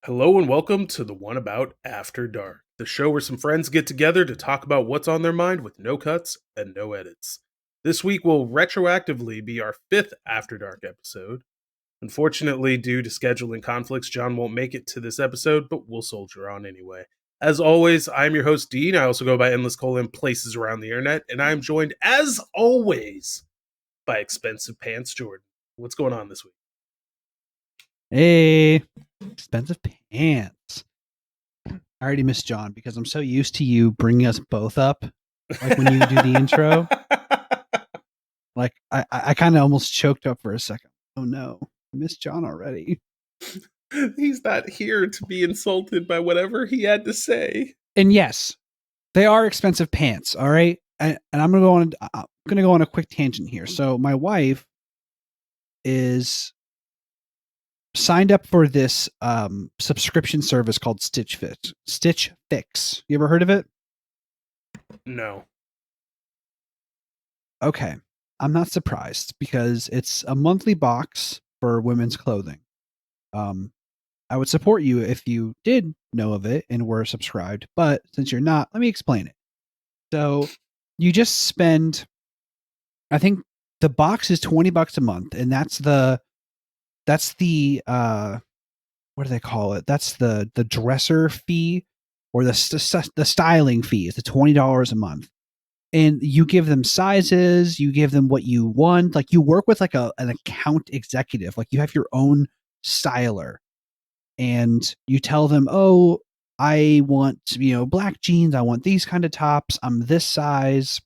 Hello and welcome to the one about After Dark, the show where some friends get together to talk about what's on their mind with no cuts and no edits. This week will retroactively be our fifth After Dark episode. Unfortunately, due to scheduling conflicts, John won't make it to this episode, but we'll soldier on anyway. As always, I'm your host, Dean. I also go by Endless Colon places around the internet, and I am joined, as always, by Expensive Pants Jordan. What's going on this week? Hey, expensive pants. I already miss John because I'm so used to you bringing us both up. Like when you do the intro, like I kind of almost choked up for a second. Oh no, I miss John already. He's not here to be insulted by whatever he had to say. And yes, they are expensive pants. All right, and I'm gonna go on a quick tangent here. So my wife is signed up for this subscription service called Stitch Fix. Stitch Fix. You ever heard of it? No. Okay. I'm not surprised because it's a monthly box for women's clothing. Um, I would support you if you did know of it and were subscribed, but since you're not, let me explain it. So you just spend, I think the box is $20 a month, and that's the what do they call it? That's the dresser fee or the styling fee is the $20 a month. And you give them sizes, you give them what you want, like you work with like an account executive, like you have your own styler, and you tell them, oh, I want black jeans, I want these kind of tops, I'm this size,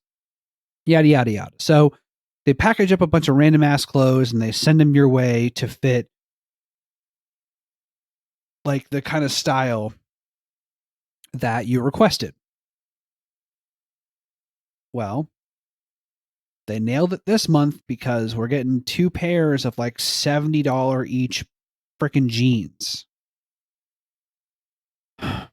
yada yada yada. So they package up a bunch of random ass clothes and they send them your way to fit like the kind of style that you requested. Well, they nailed it this month because we're getting two pairs of like $70 each freaking jeans. It's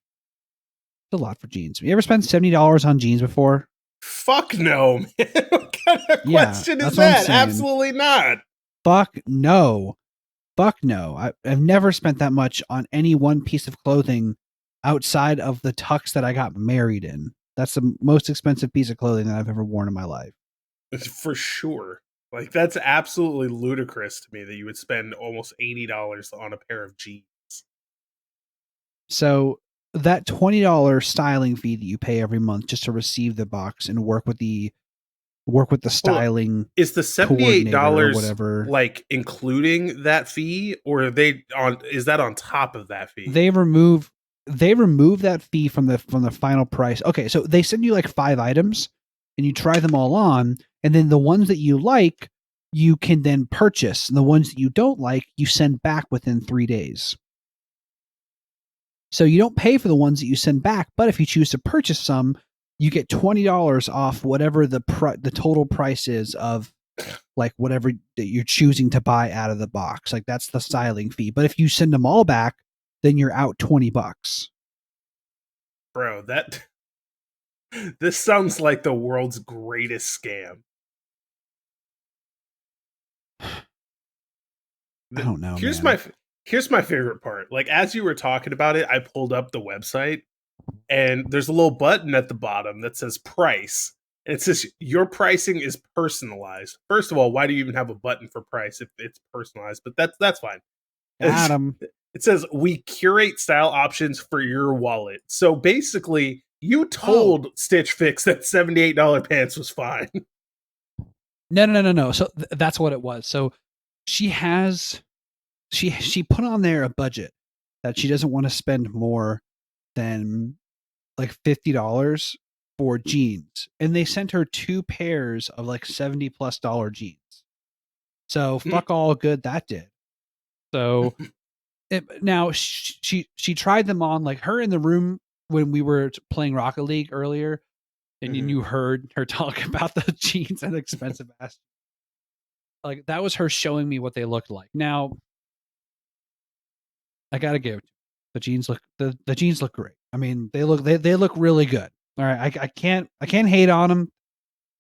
a lot for jeans. You ever spent $70 on jeans before? Fuck no, man. What kind of Yeah, question is that's what I'm that? saying. Absolutely not. Fuck no. Fuck no. I've never spent that much on any one piece of clothing outside of the tux that I got married in. That's the most expensive piece of clothing that I've ever worn in my life. For sure. Like, that's absolutely ludicrous to me that you would spend almost $80 on a pair of jeans. So that $20 styling fee that you pay every month just to receive the box and work with the Hold up. styling Is the coordinator or $78 whatever. like including that fee, or are they on is that on top of that fee? They remove that fee from the final price. Okay, so they send you like 5 items and you try them all on, and then the ones that you like you can then purchase, and the ones that you don't like you send back within 3 days. So you don't pay for the ones that you send back, but if you choose to purchase some, you get $20 off whatever the total price is of like whatever that you're choosing to buy out of the box. Like that's the styling fee. But if you send them all back, then you're out $20. Bro, that this sounds like the world's greatest scam. I don't know, Here's man. my favorite part. Like, as you were talking about it, I pulled up the website, and there's a little button at the bottom that says price. And it says your pricing is personalized. First of all, why do you even have a button for price if it's personalized? But that's fine. Got him. It says we curate style options for your wallet. So basically, you Oh, told Stitch Fix that $78 pants was fine. no. So that's what it was. So she has she put on there a budget that she doesn't want to spend more than like $50 for jeans, and they sent her two pairs of like $70+ jeans. So fuck all good that did. So now she tried them on, like her in the room when we were playing Rocket League earlier, and then Mhm. you heard her talk about the jeans and expensive ass. Like that was her showing me what they looked like. Now I gotta give it to the jeans look the jeans look great. I mean they look really good. All right, I can't hate on them.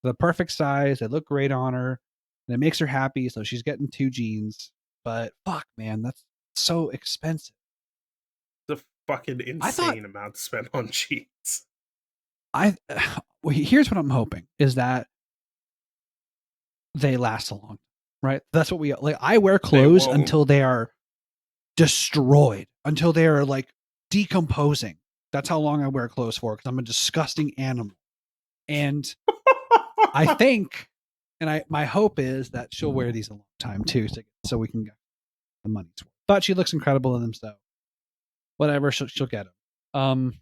The perfect size. They look great on her, and it makes her happy. So she's getting two jeans. But fuck, man, that's so expensive. fucking I thought insane amount spent on cheats. I well, here's what I'm hoping is that they last a long, right? That's what we like. I wear They clothes won't. until they are destroyed, until they are like decomposing. That's how long I wear clothes for because I'm a disgusting animal. And I think, and my hope is that she'll wear these a long time too, so we can get the money's worth. But she looks incredible in them, so whatever, she'll get them.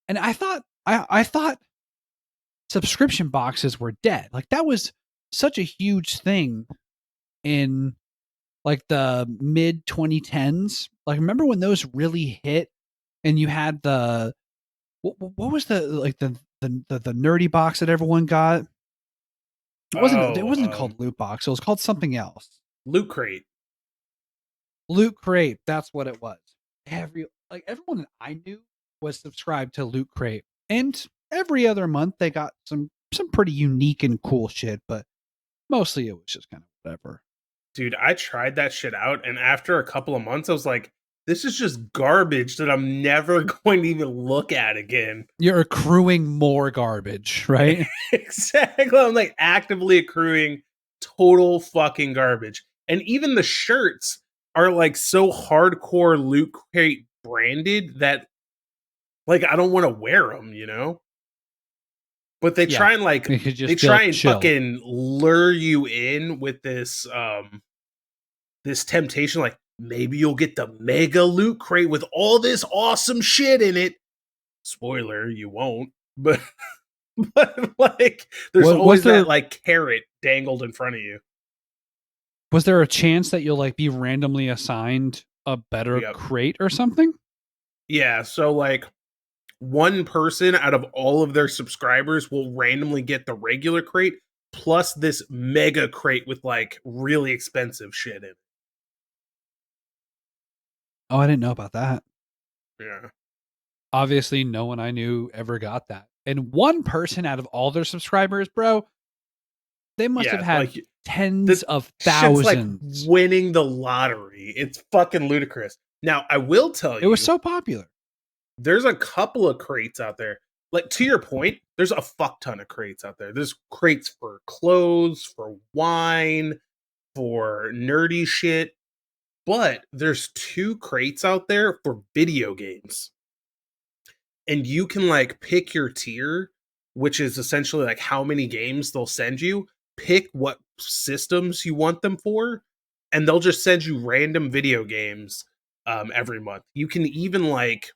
And I thought subscription boxes were dead. Like that was such a huge thing in like the mid 2010s. Like remember when those really hit and you had the what was the like the nerdy box that everyone got? It Oh, wasn't called loot box. It was called something else. Loot Crate. Loot Crate, that's what it was. Everyone that I knew was subscribed to Loot Crate. And every other month they got some pretty unique and cool shit, but mostly it was just kind of whatever. Dude, I tried that shit out, and after a couple of months, I was like, this is just garbage that I'm never going to even look at again. You're accruing more garbage, right? Exactly. I'm like actively accruing total fucking garbage. And even the shirts are like so hardcore Loot Crate branded that like I don't want to wear them, you know? But they Yeah. try and like You could they just be try like and chill. fucking lure you in with this temptation like maybe you'll get the mega Loot Crate with all this awesome shit in it. Spoiler, you won't. But but like there's Was always that there like carrot dangled in front of you. a chance that you'll like be randomly assigned a better Yep. crate or something? Yeah, so like one person out of all of their subscribers will randomly get the regular crate plus this mega crate with like really expensive shit in it. Oh, I didn't know about that. Yeah. Obviously, no one I knew ever got that. And one person out of all their subscribers, bro, they must have Yeah, had like tens the of shit's like thousands. winning the lottery. It's fucking ludicrous. Now, I will tell It was you, so popular. there's a couple of crates out there. Like to your point, there's a fuck ton of crates out there. There's crates for clothes, for wine, for nerdy shit, but there's two crates out there for video games. And you can like pick your tier, which is essentially like how many games they'll send you, pick what systems you want them for, and they'll just send you random video games every month. You can even like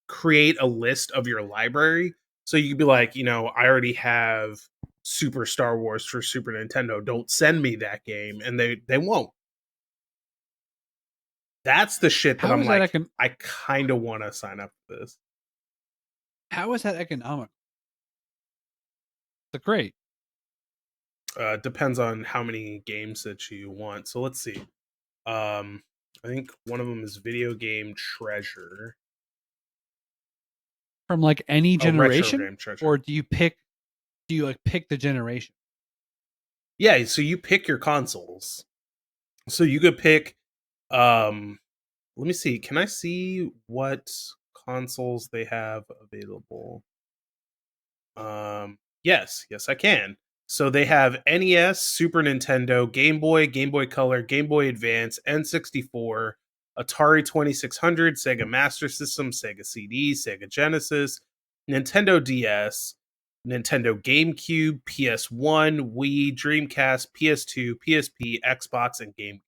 create a list of your library. So you could be like, you know, I already have Super Star Wars for Super Nintendo. Don't send me that game. And they won't. That's the shit that How I'm is that like, I kind of want to sign up for this. how is that economic? The crate. Depends on how many games that you want. So let's see. I think one of them is Video Game Treasure. From like any Oh, Retro generation? Game Treasure. Or do you like pick the generation? Yeah, so you pick your consoles. So you could pick um let me see. Can I see what consoles they have available? Yes, I can. So they have NES, Super Nintendo, Game Boy Color, Game Boy Advance, N64, Atari 2600, Sega Master System, Sega CD, Sega Genesis, Nintendo DS, Nintendo GameCube, PS1, Wii, Dreamcast, PS2, PSP, Xbox, and Game.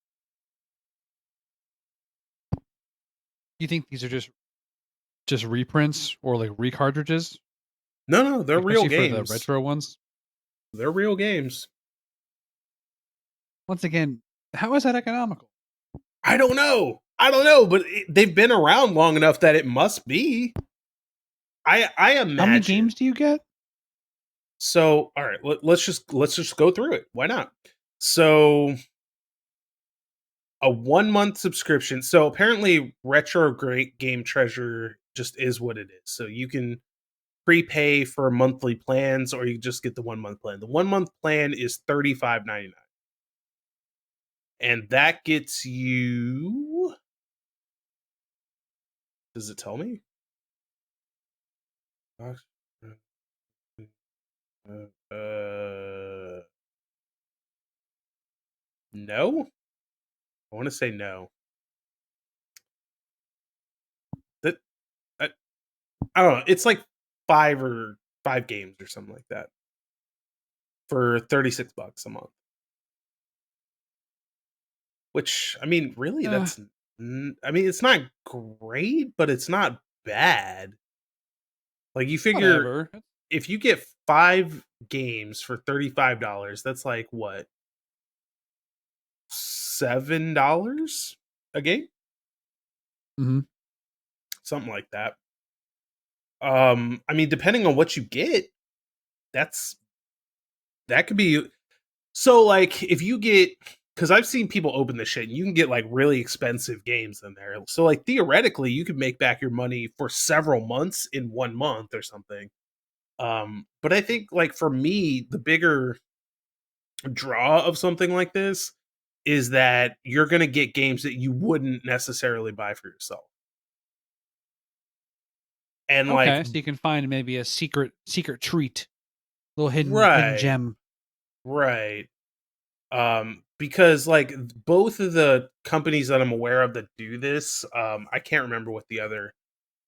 You think these are just reprints or like recartridges, No, they're real especially for the games. retro ones? They're real games. Once again, how is that economical? I don't know, but they've been around long enough that it must be. I How many imagine. games do you get? So, all right, let's just go through it. Why not? So, a 1 month subscription. So apparently, Retro Great Game Treasure just is what it is. So you can prepay for monthly plans, or you just get the 1 month plan. The 1 month plan is $35.99, and that gets you Does it tell me? Uh, no. I want to say no. That I don't know. It's like five games or something like that for $36 a month. Which I mean, really, Uh, I mean, it's not great, but it's not bad. Like you figure whatever. if you get 5 games for $35, that's like what, $7 a game, Mm-hmm. something like that. I mean, depending on what you get, that's that could be so. Like, if you get, because I've seen people open this shit, and you can get like really expensive games in there. So, like theoretically, you could make back your money for several months in 1 month or something. But I think like for me, the bigger draw of something like this is that you're going to get games that you wouldn't necessarily buy for yourself. And like Okay, so you can find maybe a secret treat, little hidden right, gem. right. Because like both of the companies that I'm aware of that do this, I can't remember what the other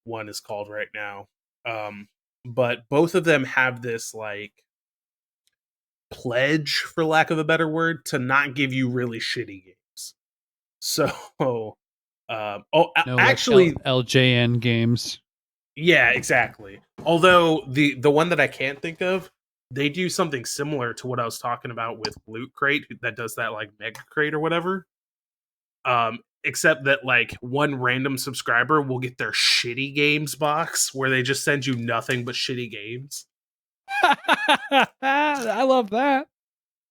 one is called right now. Um, but both of them have this like pledge, for lack of a better word, to not give you really shitty games. So, No, like actually, LJN games. yeah, exactly. Although the one that I can't think of, they do something similar to what I was talking about with Loot Crate that does that like Mega Crate or whatever. Except that like one random subscriber will get their shitty games box where they just send you nothing but shitty games. I love that.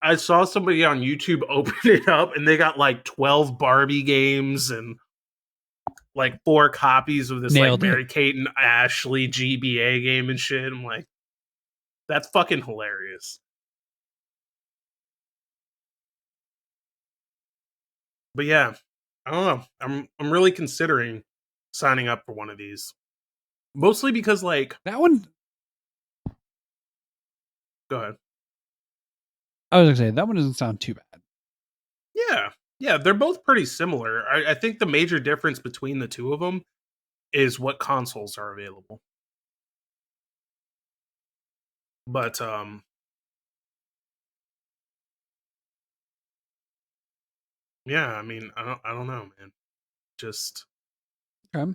I saw somebody on YouTube open it up and they got like 12 Barbie games and like 4 copies of this like Nailed it. Mary Kate and Ashley GBA game and shit. I'm like, that's fucking hilarious. But yeah, I don't know. I'm really considering signing up for one of these. Mostly because like, That one, go ahead. I was gonna say that one doesn't sound too bad. Yeah. Yeah, they're both pretty similar. I think the major difference between the two of them is what consoles are available. But yeah, I mean, I don't know, man. Just Okay.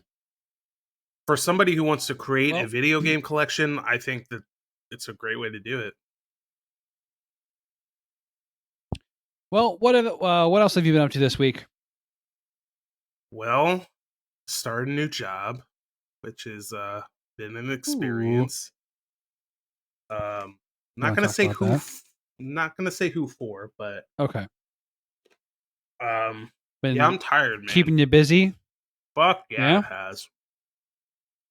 for somebody who wants to create a Well, video game collection, I think that it's a great way to do it. well, what else have you been up to this week? Well, start a new job, which has been an Ooh, experience. you Not want to gonna talk say about that? not gonna say who for, but Okay. um, yeah, Been I'm tired, man. keeping you busy? Fuck yeah, Yeah. it has.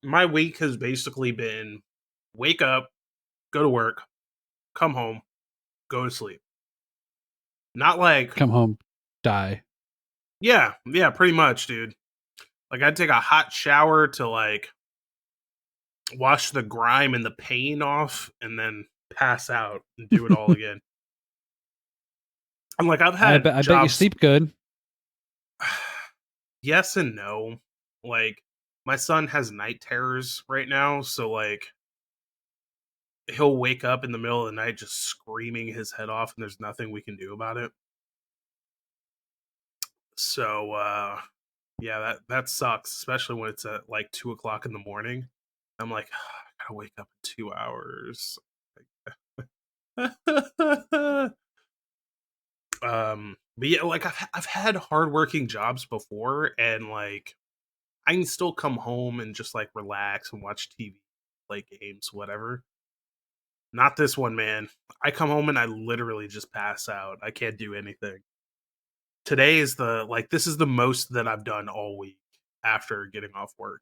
My week has basically been wake up, go to work, come home, go to sleep. Not like Come home, die. yeah, pretty much, dude. Like I'd take a hot shower to like wash the grime and the pain off, and then pass out and do it all again. I'm like I've had I bet you jobs. sleep good. Yes and no. Like my son has night terrors right now, so like he'll wake up in the middle of the night just screaming his head off and there's nothing we can do about it. So yeah, that sucks, especially when it's at like 2 o'clock in the morning. I'm like, I gotta wake up in 2 hours. But yeah, like I've had hardworking jobs before, and like I can still come home and just like relax and watch TV, play games, whatever. Not this one, man. I come home and I literally just pass out. I can't do anything. Today is the like this is the most that I've done all week after getting off work.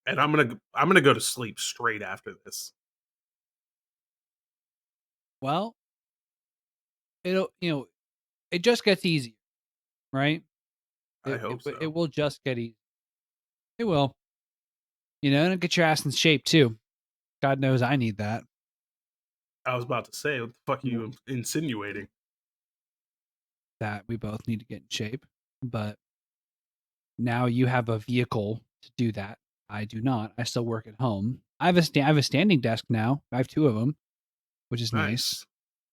And I'm gonna go to sleep straight after this. Well, it'll it just gets easier, right? I hope It so. will just get easy. It will. and get your ass in shape too. God knows I need that. I was about to say, what the fuck are W- you insinuating? That we both need to get in shape. But now you have a vehicle to do that. I do not. I still work at home. I have a standing desk now. I have two of them, which is nice.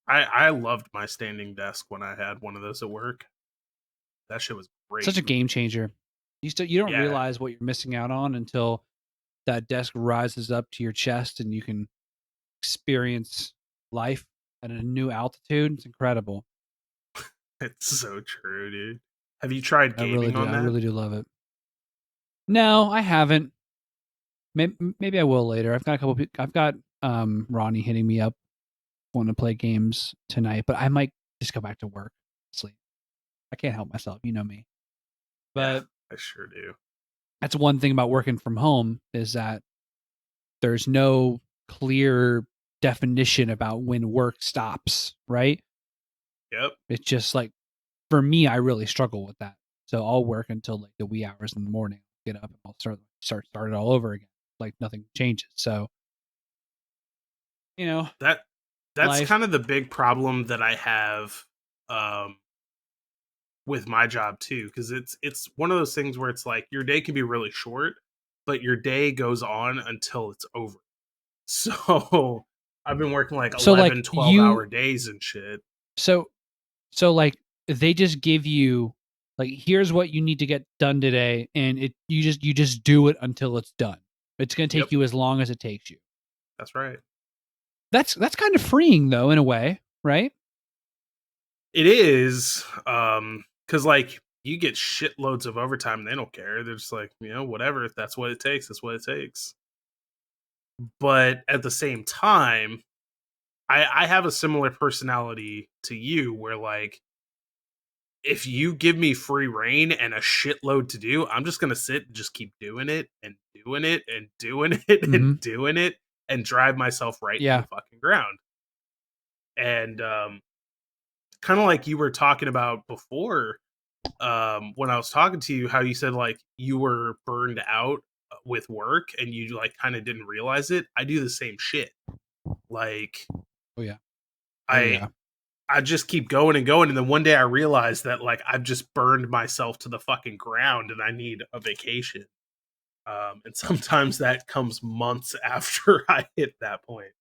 Nice. I loved my standing desk when I had one of those at work. That shit was Such great. a game changer. You don't Yeah, realize what you're missing out on until that desk rises up to your chest and you can experience life at a new altitude. It's incredible. it's so true, dude. Have you tried I really gaming do. on I that? really do love it. No, I haven't. Maybe I will later. I've got a couple. I've got Ronnie hitting me up, want to play games tonight, but I might just go back to work, sleep. I can't help myself. You know me. Yeah, But I sure do. that's one thing about working from home is that there's no clear definition about when work stops, right? Yep. It's just like for me, I really struggle with that. So I'll work until like the wee hours in the morning. Get up and I'll start it all over again. Like nothing changes. So, you know, That that's life. kind of the big problem that I have um with my job too, because it's one of those things where it's like your day can be really short, but your day goes on until it's over. So I've been working like So like 11, 12 hour you days and shit. so so like they just give you like here's what you need to get done today and you just do it until it's done. It's going to Yep, take you as long as it takes you. that's right. That's kind of freeing though in a way, right? It is, because like you get shitloads of overtime. They don't care. They're just like, whatever. If that's what it takes, that's what it takes. But at the same time, I have a similar personality to you, where like if you give me free reign and a shitload to do, I'm just gonna sit and just keep doing it and doing it and doing it and Mhm. doing it and drive myself right into Yeah. the fucking ground. And kind of like you were talking about before, when I was talking to you, how you said like you were burned out with work and you like kind of didn't realize it. I do the same shit. Like Oh yeah. Oh I yeah. I just keep going and going, and then one day I realized that like I've just burned myself to the fucking ground and I need a vacation. And sometimes that comes months after I hit that point.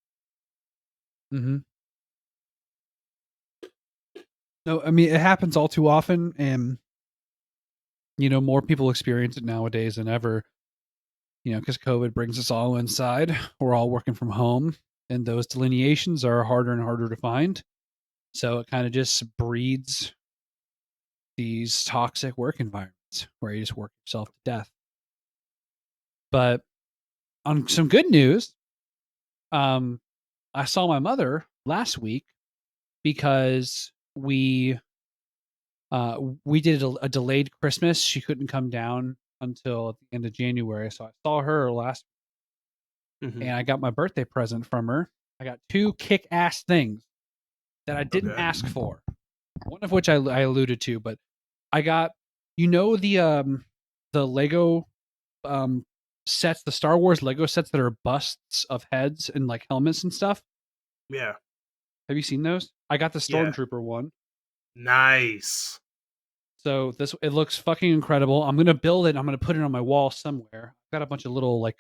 Mhm. No, I mean it happens all too often and more people experience it nowadays than ever, because COVID brings us all inside. We're all working from home, and those delineations are harder and harder to find. So it kind of just breeds these toxic work environments where you just work yourself to death. But on some good news, um, I saw my mother last week because we did a delayed Christmas. She couldn't come down until at the end of January, so I saw her last Hmm. and I got my birthday present from her. I got two kick ass things that I didn't Okay. ask for. One of which I alluded to, but I got the Lego um sets, the Star Wars Lego sets that are busts of heads and like helmets and stuff. Yeah. Have you seen those? I got the Yeah. Stormtrooper one. Nice. So this it looks fucking incredible. I'm gonna build it. I'm gonna put it on my wall somewhere. I've got a bunch of little like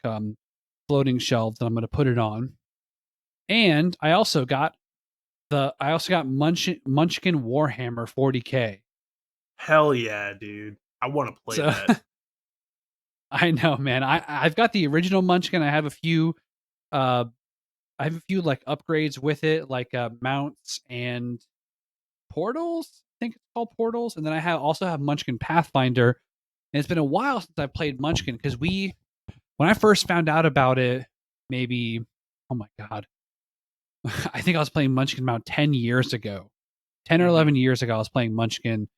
floating shelves that I'm gonna put it on. And I also got Munchkin Warhammer 40K. Hell yeah, dude. I want to play So that. I know, man. I've got the original Munchkin. Uh I have a few like upgrades with it, like mounts and portals. I think it's called portals. And then also have Munchkin Pathfinder. And it's been a while since I played Munchkin because when I first found out about it, maybe oh my god, I think I was playing Munchkin about 10 years ago. 10 or Hmm. 11 years ago, I was playing Munchkin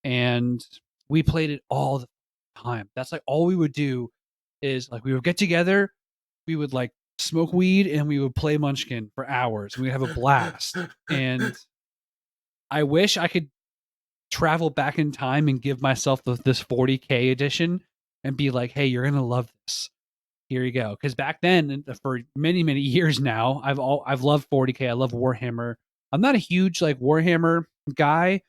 and we played it all the time. That's like all we would do is like we would get together, we would like smoke weed, and we would play Munchkin for hours. We'd have a blast. And I wish I could travel back in time and give myself this 40K edition and be like, "Hey, you're gonna love this. Here you go. Because back then, for many many years now, I've loved 40k. I love Warhammer. I'm not a huge like Warhammer guy.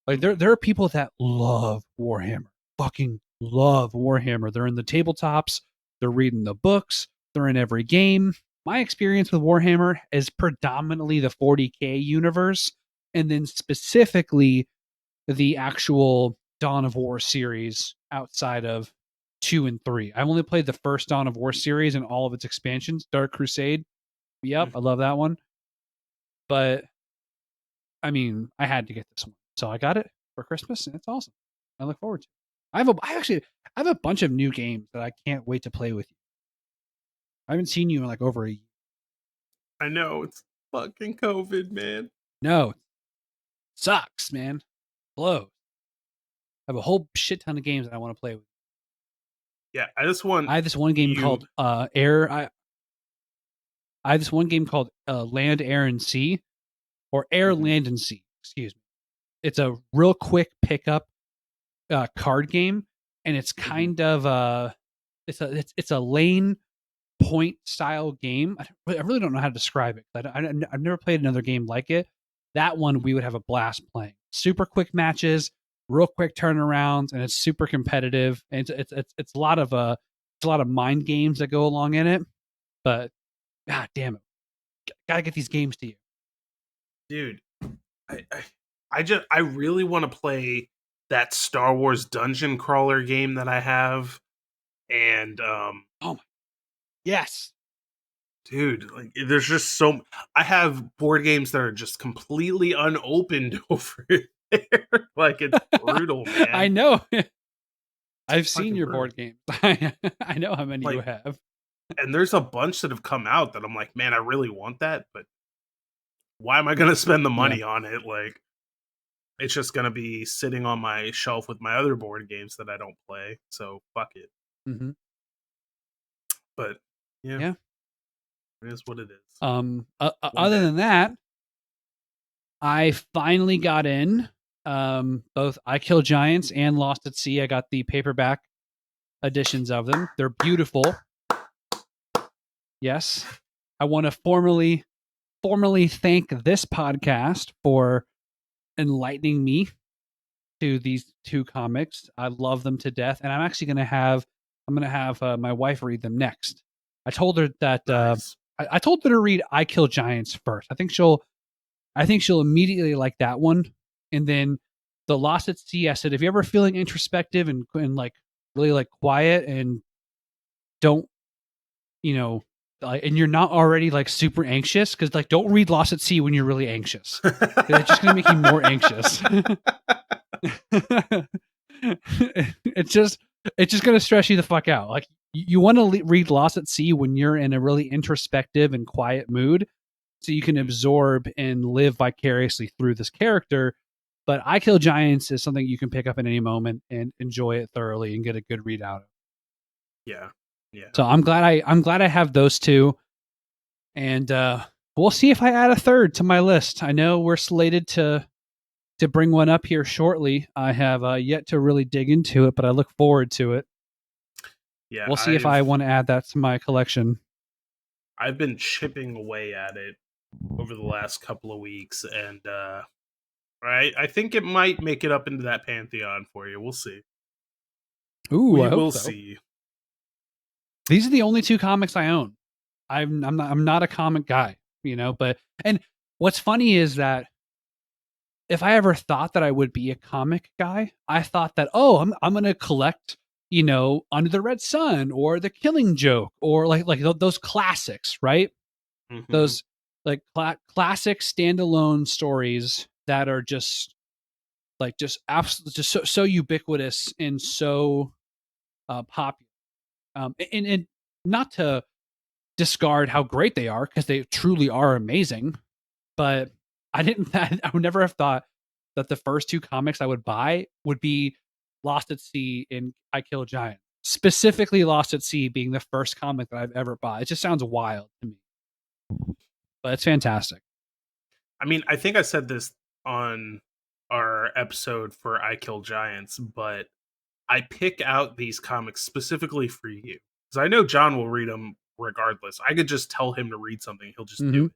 Like there are people that love Warhammer, fucking love Warhammer. They're in the tabletops. They're reading the books. They're in every game. My experience with Warhammer is predominantly the 40k universe, and then specifically the actual Dawn of War series outside of 2 and 3. I've only played the first Dawn of War series and all of its expansions. Dark Crusade. Yep, I love that one. But I mean, I had to get this one. So I got it for Christmas and it's awesome. I look forward to it. I have a bunch of new games that I can't wait to play with you. I haven't seen you in like over a year. I know it's fucking COVID, man. No. Sucks, man. Blows. I have a whole shit ton of games that I want to play with. Yeah, I just want. I have this one game called Air. I have this one game called Land, Air, and Sea, or Air, Land, and Sea. Excuse me. It's a real quick pickup card game, and it's kind of it's a lane point style game. I really don't know how to describe it. I've never played another game like it. That one we would have a blast playing. Super quick matches, real quick turnarounds, and it's super competitive. And it's a lot of mind games that go along in it. But god damn it, gotta get these games to you, dude. I really want to play that Star Wars dungeon crawler game that I have, and oh my, yes, dude, like there's just so I have board games that are just completely unopened over there. Like it's brutal, man. I know. I've It's seen fucking your brutal. board games. I know how many you Like, have. and there's a bunch that have come out that I'm like, man, I really want that, but why am I going to spend the Yeah. money on it? Like, it's just going to be sitting on my shelf with my other board games that I don't play. So fuck it. Mm-hmm. But yeah, Yeah. it is what it is. Other than that, I finally got in both I Kill Giants and Lost at Sea. I got the paperback editions of them. They're beautiful. Yes. I want to formally thank this podcast for enlightening me to these two comics. I love them to death, and I'm going to have my wife read them next. I told her that Nice. I told her to read I Kill Giants first. I think she'll immediately like that one, and then the Lost at Sea. I said, if you're ever feeling introspective and like really like quiet and don't, and you're not already like super anxious, because like don't read Lost at Sea when you're really anxious. It's just gonna make you more anxious. it's just gonna stress you the fuck out. Like you want to read Lost at Sea when you're in a really introspective and quiet mood, so you can absorb and live vicariously through this character. But I Kill Giants is something you can pick up at any moment and enjoy it thoroughly and get a good read out of. Yeah. Yeah. So I'm glad I have those two, and we'll see if I add a third to my list. I know we're slated to bring one up here shortly. I have yet to really dig into it, but I look forward to it. Yeah. We'll see if I want to add that to my collection. I've been chipping away at it over the last couple of weeks, and I think it might make it up into that pantheon for you. We'll see. Ooh, I hope will so. see. These are the only two comics I own. I'm not a comic guy, but and what's funny is that if I ever thought that I would be a comic guy, I thought that, I'm going to collect, Under the Red Sun or The Killing Joke or like those classics, right? Mm-hmm. Those like classic standalone stories that are just like absolutely just so ubiquitous and so popular. And not to discard how great they are, because they truly are amazing, but I would never have thought that the first two comics I would buy would be Lost at Sea and I Kill Giant. Specifically Lost at Sea being the first comic that I've ever bought. It just sounds wild to me, but it's fantastic. I mean, I think I said this on our episode for I Kill Giants, but I pick out these comics specifically for you. because I know John will read them regardless. I could just tell him to read something, he'll just do Mhm. it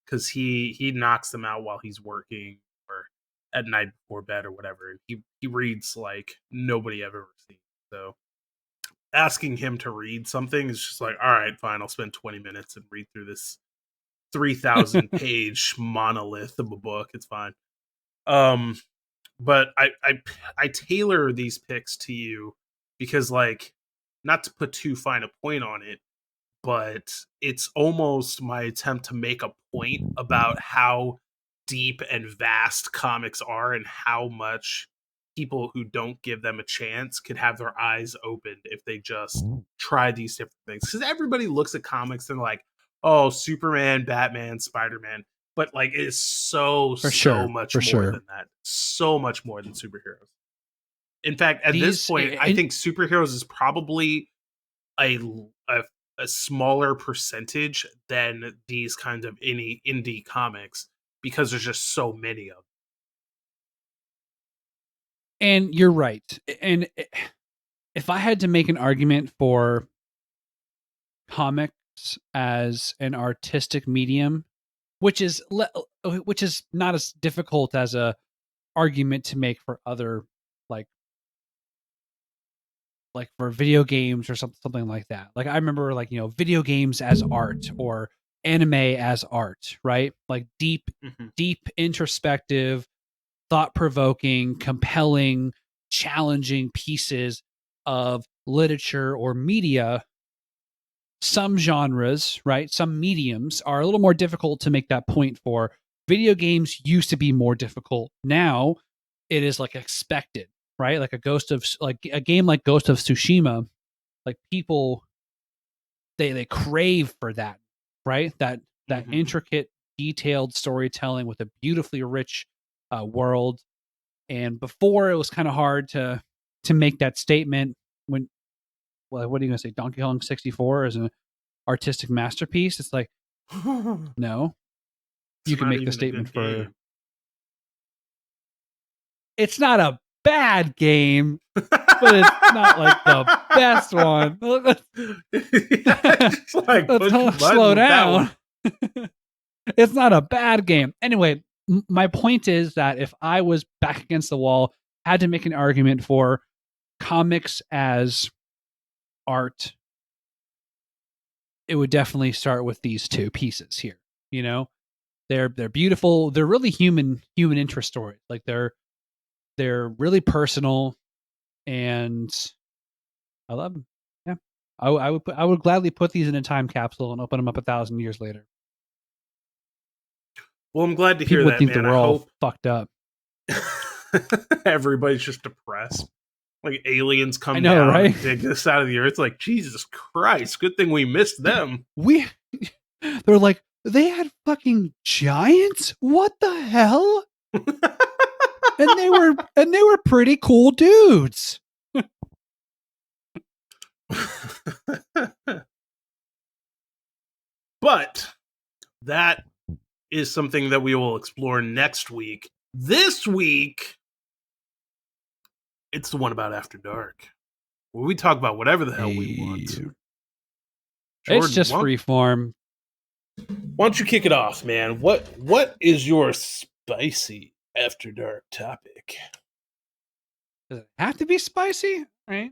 because he knocks them out while he's working or at night before bed or whatever. And he reads like nobody I've ever seen. So asking him to read something is just like, all right, fine, I'll spend 20 minutes and read through this 3,000 page monolith of a book. It's fine. Um, but I tailor these picks to you because, like, not to put too fine a point on it, but it's almost my attempt to make a point about how deep and vast comics are and how much people who don't give them a chance could have their eyes opened if they just try these different things. Because everybody looks at comics and like, oh, Superman, Batman, Spider-Man, but like it is For so sure. much For more sure. than that. So much more than superheroes. In fact, at this These point, I and think superheroes is probably a, a a smaller percentage than these kinds of indie comics because there's just so many of and you're right. And if I had to make an argument for comics as an artistic medium, which is not as difficult as a argument to make for other like for video games or something like that. Like I remember video games as art or anime as art, right? Like them. Mhm. deep introspective, thought-provoking, compelling, challenging pieces of literature or media. Some genres, right? Some mediums are a little more difficult to make that point for. Video games used to be more difficult. Now it is like expected, right? Like a game like Ghost of Tsushima, like people they crave for that, right? That Mhm. intricate, detailed storytelling with a beautifully rich world. And before it was kind of hard to make that statement when what are you gonna say? Donkey Kong 64 is an artistic masterpiece. It's like, no, you It's can not make the even a statement good for game. it's not a bad game, but it's not like the best one. Let's, Just like let's push a button slow with that down. one. It's not a bad game. Anyway, my point is that if I was back against the wall, had to make an argument for comics as art, it would definitely start with these two pieces here. You know, they're beautiful. They're really human interest stories. Like they're really personal, and I love them. Yeah, I would gladly put these in a time capsule and open them up 1,000 years later. Well, I'm glad to hear People would that, think that man. I we're all hope fucked up. everybody's just depressed. Like aliens I come know, down right? and dig us out of the earth. Like, Jesus Christ, good thing we missed them. We they're like they had fucking giants. What the hell? And they were pretty cool dudes. But that is something that we will explore next week. This week, it's the one about After Dark, where we talk about whatever the hell we want. Hey. It's Jordan, just free form. why don't you kick it off, man? What is your spicy After Dark topic? Does it have to be spicy? Right?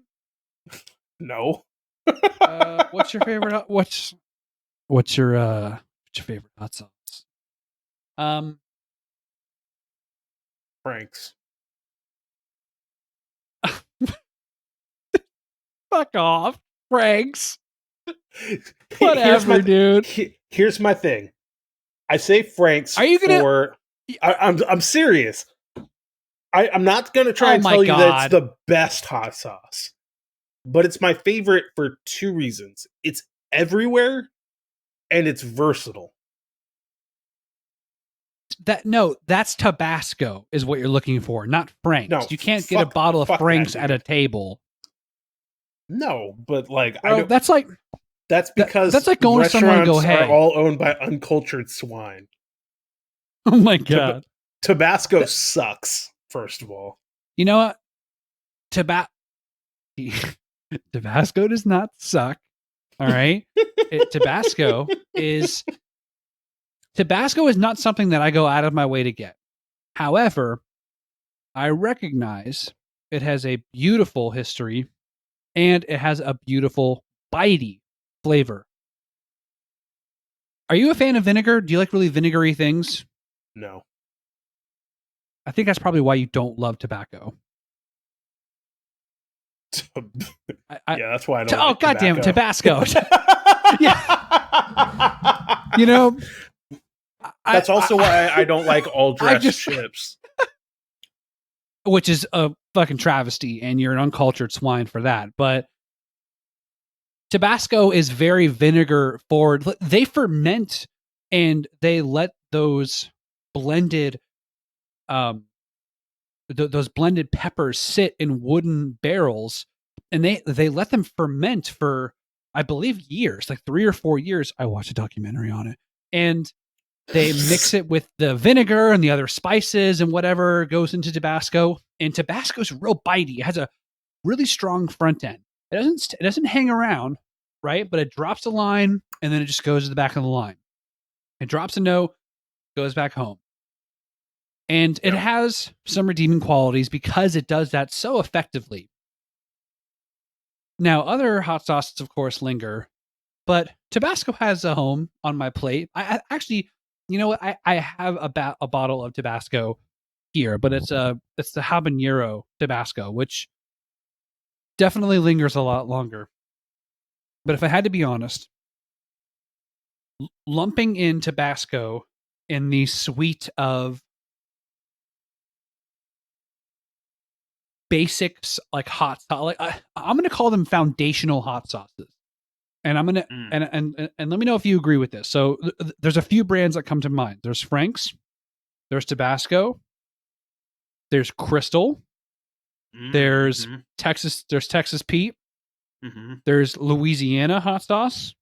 No. What's your favorite? What's your favorite hot sauce? Um, Frank's. fuck off, Franks. Here's Whatever, dude. here's my thing. I say Frank's Are you gonna? for I'm serious. I'm not gonna try Oh and my tell you that it's god! the best hot sauce, but it's my favorite for two reasons. It's everywhere and it's versatile. That's Tabasco is what you're looking for, not Franks. No, You can't get a bottle of fuck that, Franks at a dude. table, No, but like I bro. don't. That's like That's that's because like going to someone and go, restaurants are "Hey, all owned by uncultured swine. oh my Tab- god." Tabasco sucks. First of all, You know what? Tabasco does not suck. All right. Tabasco is not something that I go out of my way to get. However, I recognize it has a beautiful history and it has a beautiful bitey flavor. Are you a fan of vinegar? Do you like really vinegary things? No. I think that's probably why you don't love tobacco. Yeah, that's why I don't Oh, like goddamn tobacco. Tabasco. Yeah. You know, That's also why I don't like all I dressed just, chips. which is a fucking travesty, and you're an uncultured swine for that. But Tabasco is very vinegar forward. They ferment and they let those blended those blended peppers sit in wooden barrels, and they let them ferment for, I believe, years, like 3 or 4 years. I watched a documentary on it, and they mix it with the vinegar and the other spices and whatever goes into Tabasco. And Tabasco's real bitey. It has a really strong front end. It doesn't hang around, right? But it drops a line and then it just goes to the back of the line. It drops a note, goes back home. And it has some redeeming qualities because it does that so effectively. Now, other hot sauces, of course, linger, but Tabasco has a home on my plate. I actually, you know what? I have a bottle of Tabasco here, but it's the habanero Tabasco, which definitely lingers a lot longer. But if I had to be honest, lumping in Tabasco in the suite of basics like hot sauce, like I'm going to call them foundational hot sauces. And I'm gonna and let me know if you agree with this. So there's a few brands that come to mind. There's Frank's, there's Tabasco, there's Crystal, there's Texas Pete, there's Louisiana hot sauce,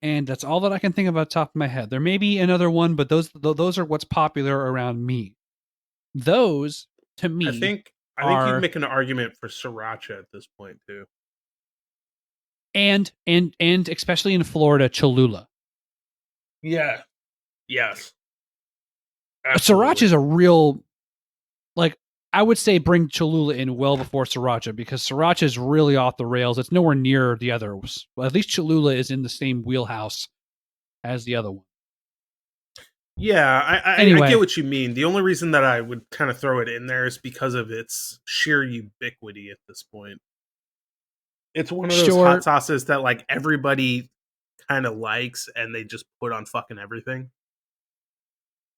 and that's all that I can think of at the top of my head. There may be another one, but those are what's popular around me. Those to me I think you are make an argument for sriracha at this point too. and especially in Florida, Cholula. Yeah. Yes. Sriracha is Absolutely. a real, like, I would say bring Cholula in well before Sriracha because Sriracha is really off the rails. It's nowhere near the others. Well, at least Cholula is in the same wheelhouse as the other one. Yeah, I get Anyway, what you mean. The only reason that I would kind of throw it in there is because of its sheer ubiquity at this point. It's one of those hot sure. sauces that like everybody kind of likes and they just put on fucking everything.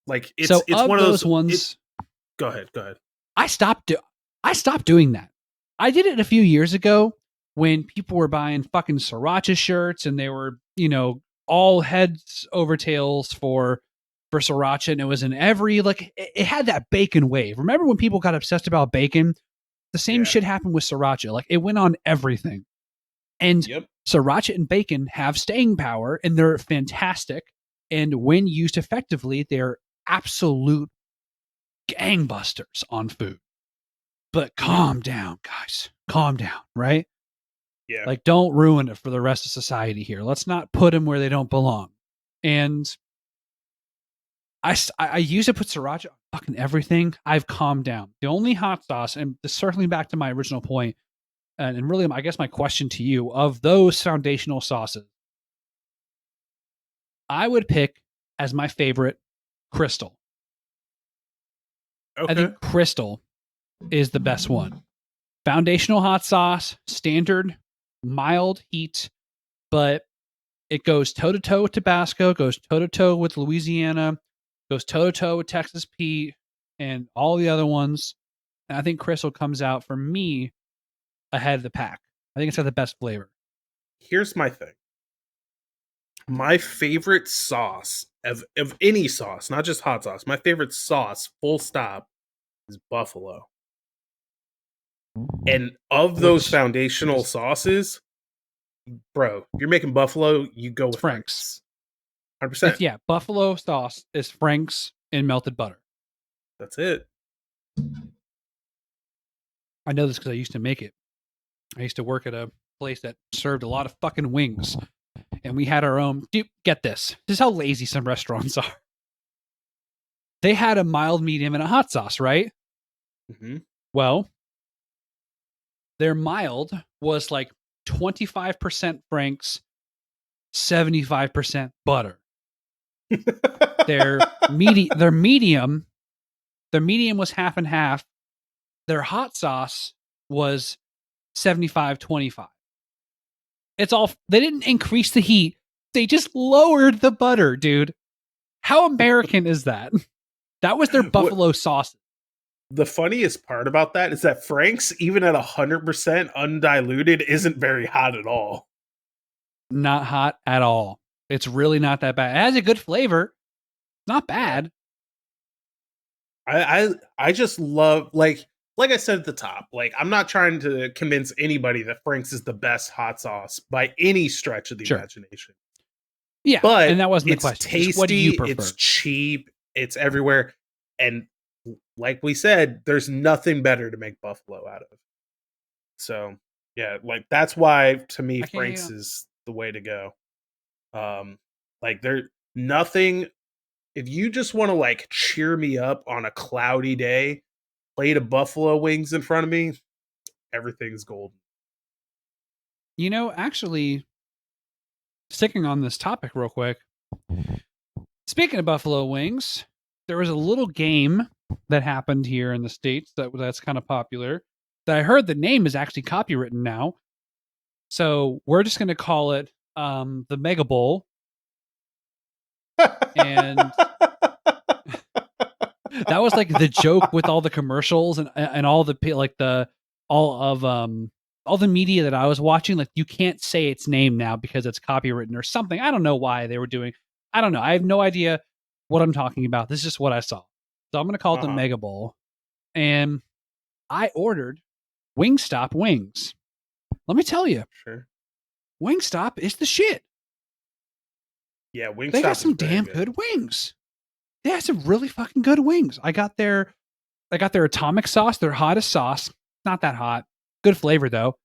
Like So it's of one of those those it ones, go ahead, go ahead. I stopped doing that. I did it a few years ago when people were buying fucking Sriracha shirts and they were, all heads over tails for Sriracha, and it was in every, like, it had that bacon wave. Remember when people got obsessed about bacon? The same Yeah. shit happened with Sriracha. Like, it went on everything. And Yep. Sriracha and bacon have staying power and they're fantastic. And when used effectively, they're absolute gangbusters on food. But Mhm. calm down, guys. Calm down, right? Yeah. Like, don't ruin it for the rest of society here. Let's not put them where they don't belong. And I used to put sriracha on fucking everything. I've calmed down. The only hot sauce, and circling back to my original point, and really, I guess my question to you, of those foundational sauces, I would pick as my favorite Crystal. I Okay. think Crystal is the best one. Foundational hot sauce, standard, mild heat, but it goes toe to toe with Tabasco, goes toe to toe with Louisiana, goes toe to toe with Texas Pete, and all the other ones. And I think Crystal comes out for me ahead of the pack. I think it's got the best flavor. Here's my thing. My favorite sauce of any sauce, not just hot sauce, my favorite sauce, full stop, is buffalo. And of those Which foundational is sauces, bro, if you're making buffalo, you go with Frank's. Frank's. 100%. It's, yeah, buffalo sauce is Frank's in melted butter. That's it. I know this because I used to make it. I used to work at a place that served a lot of fucking wings, and we had our own. Dude, get this. This is how lazy some restaurants are. They had a mild, medium, and a hot sauce, right? Mm-hmm. Well, their mild was like 25% Frank's, 75% butter. Their medium was half and half. Their hot sauce was 75-25. It's all, they didn't increase the heat. They just lowered the butter, dude. How American is that? That was their buffalo sauce. The funniest part about that is that Frank's, even at 100% undiluted, isn't very hot at all. Not hot at all. It's really not that bad. It has a good flavor. Not bad. I just love, like I said at the top, like, I'm not trying to convince anybody that Frank's is the best hot sauce by any stretch of the imagination. Yeah, but and that wasn't the it's question. Tasty, what do you prefer? It's cheap, it's everywhere, and like we said, there's nothing better to make buffalo out of. So yeah, like, that's why to me Frank's is the way to go. Like, there nothing. If you just want to, like, cheer me up on a cloudy day, plate of buffalo wings in front of me, everything's golden. You know, actually, sticking on this topic real quick. Speaking of buffalo wings, there was a little game that happened here in the States that's kind of popular, that I heard the name is actually copywritten now. So we're just going to call it the Mega Bowl. And that was like the joke with all the commercials and all the, like, all the media that I was watching. Like, you can't say its name now because it's copywritten or something. I don't know why they were doing. I don't know. I have no idea what I'm talking about. This is just what I saw. So I'm going to call it the Mega Bowl. And I ordered Wingstop Wings. Let me tell you, Sure. Wingstop is the shit. Yeah, Wingstop. They got some damn good wings. They had some really fucking good wings. I got their atomic sauce, their hottest sauce. Not that hot. Good flavor though.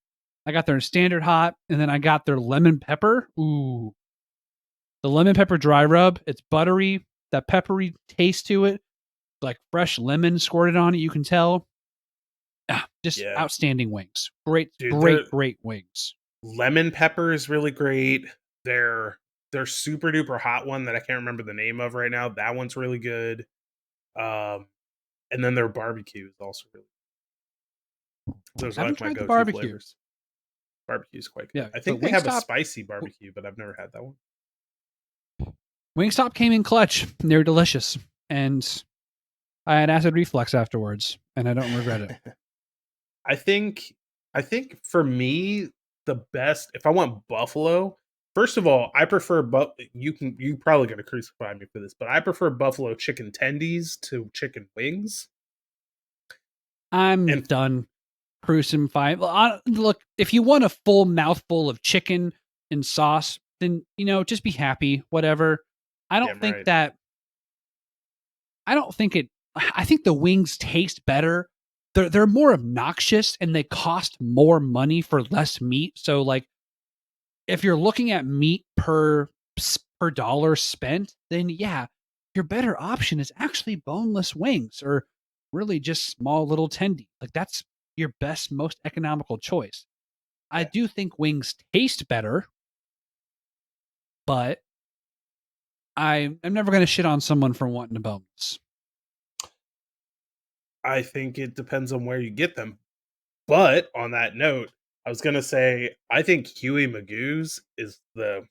I got their standard hot, and then I got their lemon pepper. Ooh. The lemon pepper dry rub. It's buttery, that peppery taste to it. Like fresh lemon squirted on it, you can tell. Just outstanding wings. Great, dude, great wings. Lemon pepper is really great. Their super duper hot one that I can't remember the name of right now, that one's really good. And then their barbecue is also really good. Those are like my go-to flavors. Barbecue is quite good. Yeah, I think they have a spicy barbecue, but I've never had that one. Wingstop came in clutch. They were delicious, and I had acid reflux afterwards, and I don't regret it. I think for me, the best, if I want buffalo, first of all, I prefer, you probably gonna crucify me for this, but I prefer buffalo chicken tendies to chicken wings. I'm done crucifying. Look, if you want a full mouthful of chicken and sauce, then, you know, just be happy. Whatever. I don't think that. I don't think it. I think the wings taste better. They're more obnoxious and they cost more money for less meat. So, like, if you're looking at meat per dollar spent, then yeah, your better option is actually boneless wings or really just small little tendy. Like, that's your best, most economical choice. I do think wings taste better, but I'm never going to shit on someone for wanting a boneless. I think it depends on where you get them. But on that note, I was going to say, I think Huey Magoo's is the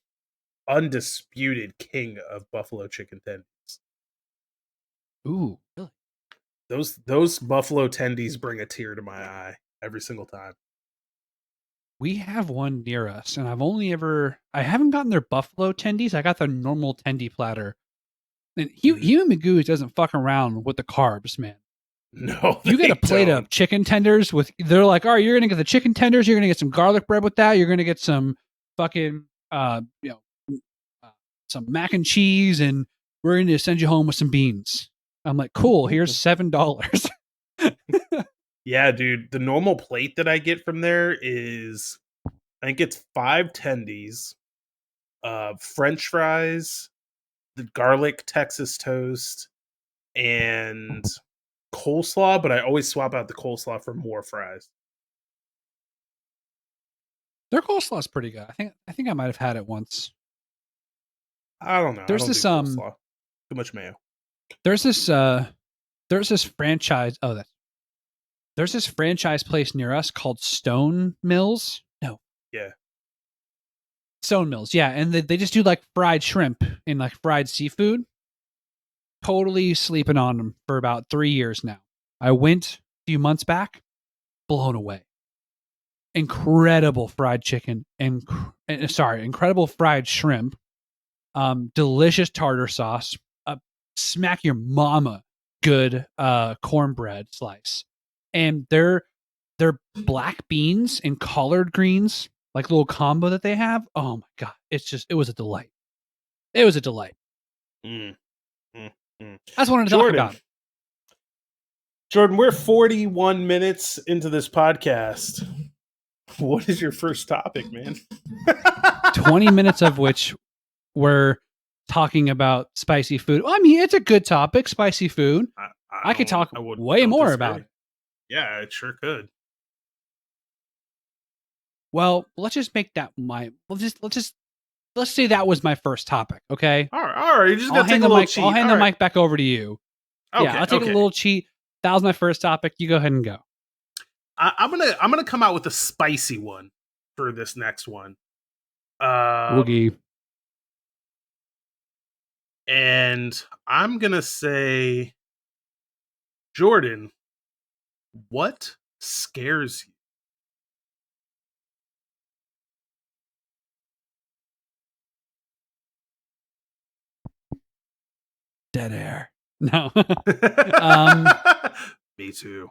undisputed king of buffalo chicken tendies. Ooh, really? Those buffalo tendies bring a tear to my eye every single time. We have one near us, and I haven't gotten their buffalo tendies. I got the normal tendy platter. And Huey Magoo's doesn't fuck around with the carbs, man. No, you get a plate of chicken tenders they're like, all right, you're going to get the chicken tenders. You're going to get some garlic bread with that. You're going to get some fucking, some mac and cheese, and we're going to send you home with some beans. I'm like, cool, here's $7. Yeah, dude. The normal plate that I get from there is, I think it's 5 tendies, French fries, the garlic Texas toast, and coleslaw. But I always swap out the coleslaw for more fries. Their coleslaw is pretty good. I think I might have had it once. I don't know. I There's don't do this coleslaw. Too much mayo. there's this franchise. There's this franchise place near us called Stone Mills. No, Yeah. Stone Mills. Yeah, and they just do like fried shrimp and like fried seafood. Totally sleeping on them for about 3 years now. I went a few months back, blown away. Incredible fried chicken and incredible fried shrimp. Delicious tartar sauce. Smack your mama good cornbread slice. And their black beans and collard greens, like little combo that they have. Oh my god, it was a delight. It was a delight. Mm, mm, mm. I just wanted to talk about it. Jordan, we're 41 minutes into this podcast. What is your first topic, man? 20 minutes of which were talking about spicy food. Well, I mean, it's a good topic, spicy food. I could talk way more about it. Yeah, it sure could. Well, let's just make that let's say that was my first topic, okay? All right. You just got to take a little cheat. I'll hand the mic back over to you. Okay, yeah, I'll take a little cheat. That was my first topic. You go ahead and go. I'm gonna come out with a spicy one for this next one. Woogie. And I'm gonna say, Jordan, what scares you? Dead air. No. Me too.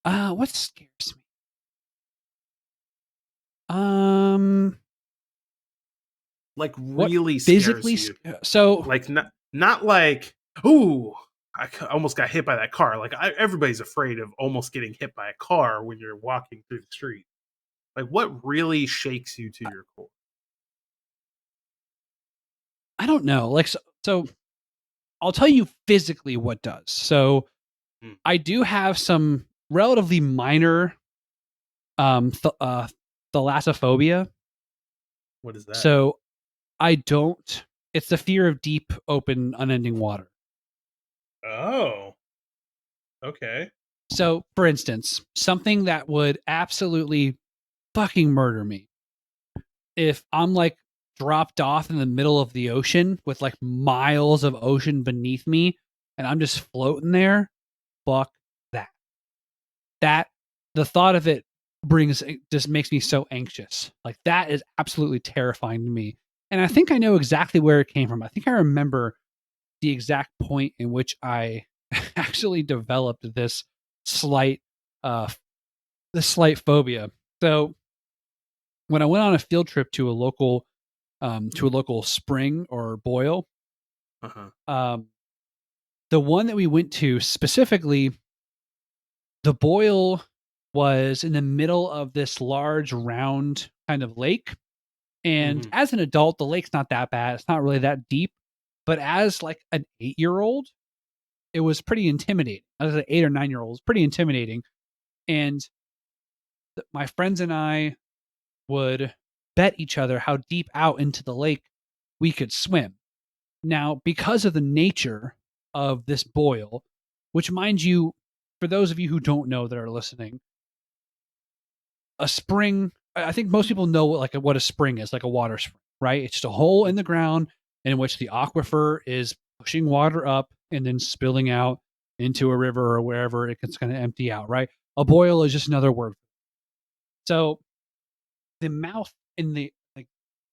What scares me? Like really physically scares you. So like not like, ooh, almost got hit by that car. Like everybody's afraid of almost getting hit by a car when you're walking through the street. Like what really shakes you to your core? I don't know. Like so I'll tell you physically what does. So I do have some relatively minor thalassophobia. What is that? So it's the fear of deep, open, unending water. Oh. Okay. So, for instance, something that would absolutely fucking murder me if I'm like dropped off in the middle of the ocean with like miles of ocean beneath me and I'm just floating there. Fuck that. The thought of it just makes me so anxious. Like that is absolutely terrifying to me. And I think I know exactly where it came from. I think I remember the exact point in which I actually developed this slight phobia. So when I went on a field trip to a local spring or boil, the one that we went to specifically, the boil was in the middle of this large round kind of lake. And as an adult, the lake's not that bad. It's not really that deep. But as like an 8-year-old, it was pretty intimidating. As an 8 or 9-year-old, it was pretty intimidating. And my friends and I would bet each other how deep out into the lake we could swim. Now, because of the nature of this boil, which, mind you, for those of you who don't know that are listening, a spring, I think most people know what a spring is, like a water spring, right? It's just a hole in the ground in which the aquifer is pushing water up and then spilling out into a river or wherever it's going to empty out, right? A boil is just another word. So the mouth in the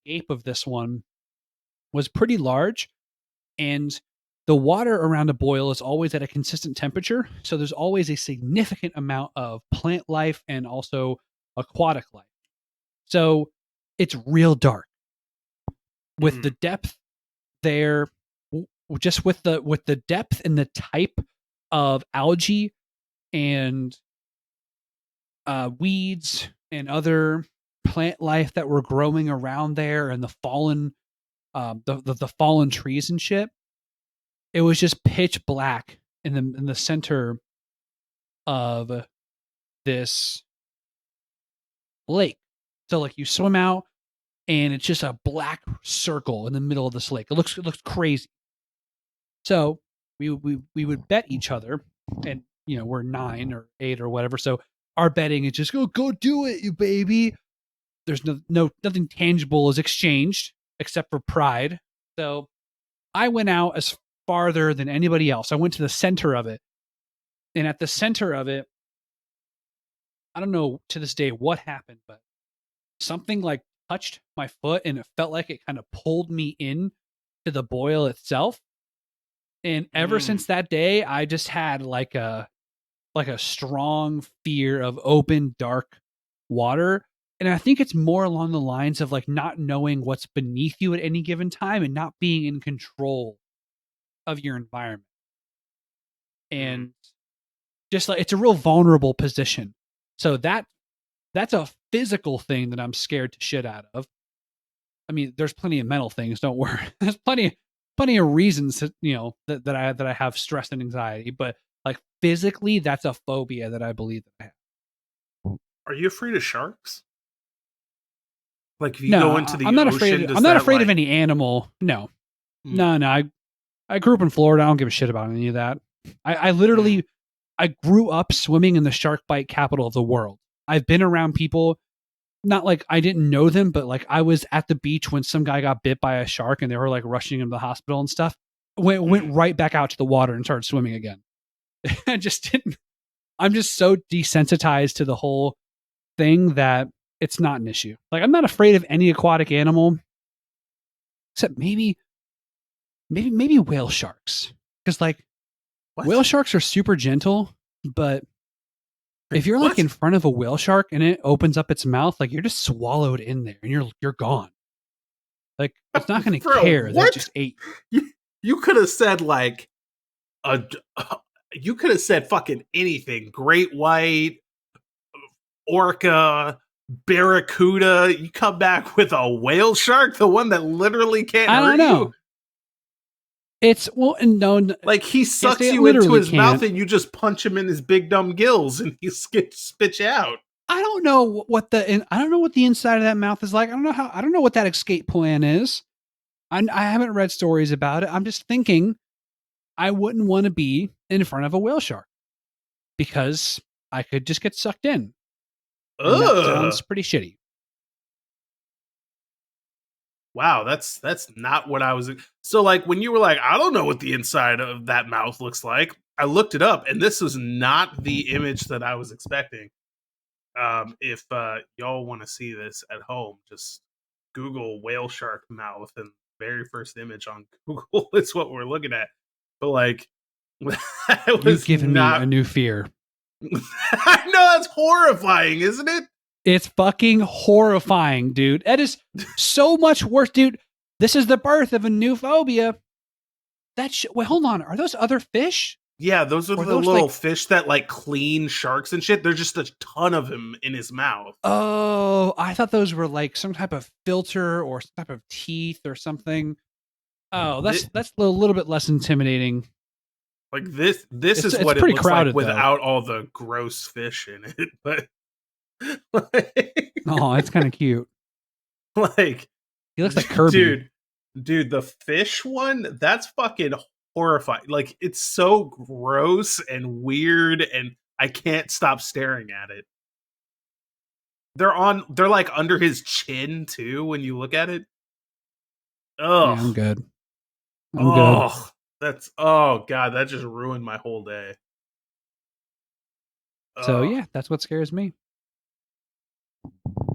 gape of this one was pretty large, and the water around a boil is always at a consistent temperature. So there's always a significant amount of plant life and also aquatic life. So it's real dark with the depth there, just with the depth and the type of algae and weeds and other plant life that were growing around there, and the fallen the fallen trees and shit. It was just pitch black in the center of this lake. So like you swim out and it's just a black circle in the middle of this lake. It looks crazy. So we would bet each other, and we're 9 or 8 or whatever. So our betting is just go do it, you baby. There's nothing tangible is exchanged except for pride. So I went out as farther than anybody else. I went to the center of it, and at the center of it, I don't know to this day what happened, but something like touched my foot, and it felt like it kind of pulled me in to the boil itself. And ever Mm. since that day, I just had like a strong fear of open, dark water. And I think it's more along the lines of like not knowing what's beneath you at any given time and not being in control of your environment. Mm. And just like it's a real vulnerable position. So that's a physical thing that I'm scared to shit out of. I mean, there's plenty of mental things, don't worry. There's plenty of reasons that I have stress and anxiety, but like physically, that's a phobia that I believe that I have. Are you afraid of sharks? Like, if you No, go into the I'm not ocean, afraid. I'm does not that afraid of like? any animal. No, Mm. no, no. I grew up in Florida. I don't give a shit about any of that. I Mm. literally I grew up swimming in the shark bite capital of the world. I've been around people, not like I didn't know them, but like I was at the beach when some guy got bit by a shark and they were like rushing him to the hospital and stuff. Went Mm. right back out to the water and started swimming again. I just didn't. I'm just so desensitized to the whole thing that it's not an issue. Like I'm not afraid of any aquatic animal except maybe whale sharks, because like whale What? sharks are super gentle, but Wait, if you're like what? in front of a whale shark and it opens up its mouth, like you're just swallowed in there and you're gone. Like it's not going to Bro, care that it what? just ate. You could have said like a. You could have said fucking anything. Great white, orca, barracuda. You come back with a whale shark, the one that literally can't I don't hurt you. know. It's well, no, Like, he yes, sucks they you into literally his mouth can't. and you just punch him in his big dumb gills and he spits you out. I don't know I don't know what the inside of that mouth is like. I don't know what that escape plan is. I haven't read stories about it. I'm just thinking I wouldn't want to be in front of a whale shark because I could just get sucked in, and that Ugh. sounds pretty shitty. Wow, that's not what I was. So, like, when you were like, I don't know what the inside of that mouth looks like, I looked it up, and this was not the image that I was expecting. If y'all want to see this at home, just Google whale shark mouth, and very first image on Google is what we're looking at. But like, that You've was given me a not. new fear. I know, that's horrifying, isn't it? It's fucking horrifying, dude. That is so much worse, dude. This is the birth of a new phobia. Wait, hold on. Are those other fish? Yeah, those are Or the those little like fish that like clean sharks and shit. There's just a ton of them in his mouth. oh, I thought those were like some type of filter or some type of teeth or something. Oh, This, that's a little bit less intimidating. like this is It's what it pretty looks like crowded though. without all the gross fish in it. But like, Oh, it's kind of cute. like He looks like Kirby. dude, the fish one, that's fucking horrifying. Like, it's so gross and weird, and I can't stop staring at it. They're like under his chin too when you look at it. Yeah, I'm Ugh. good. I'm good. Oh, that's oh god, that just ruined my whole day. So Oh, yeah, that's what scares me.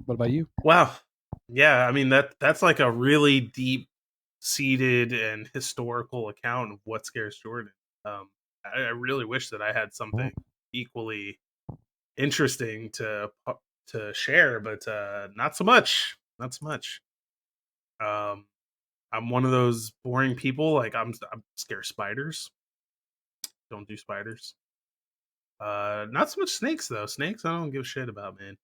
What about you? wow. Yeah, I mean that's like a really deep seated and historical account of what scares Jordan. I really wish that I had something equally interesting to share, but not so much. Not so much. Um, I'm one of those boring people. Like, I'm scared of spiders. Don't do spiders. Not so much snakes though. Snakes I don't give a shit about, man.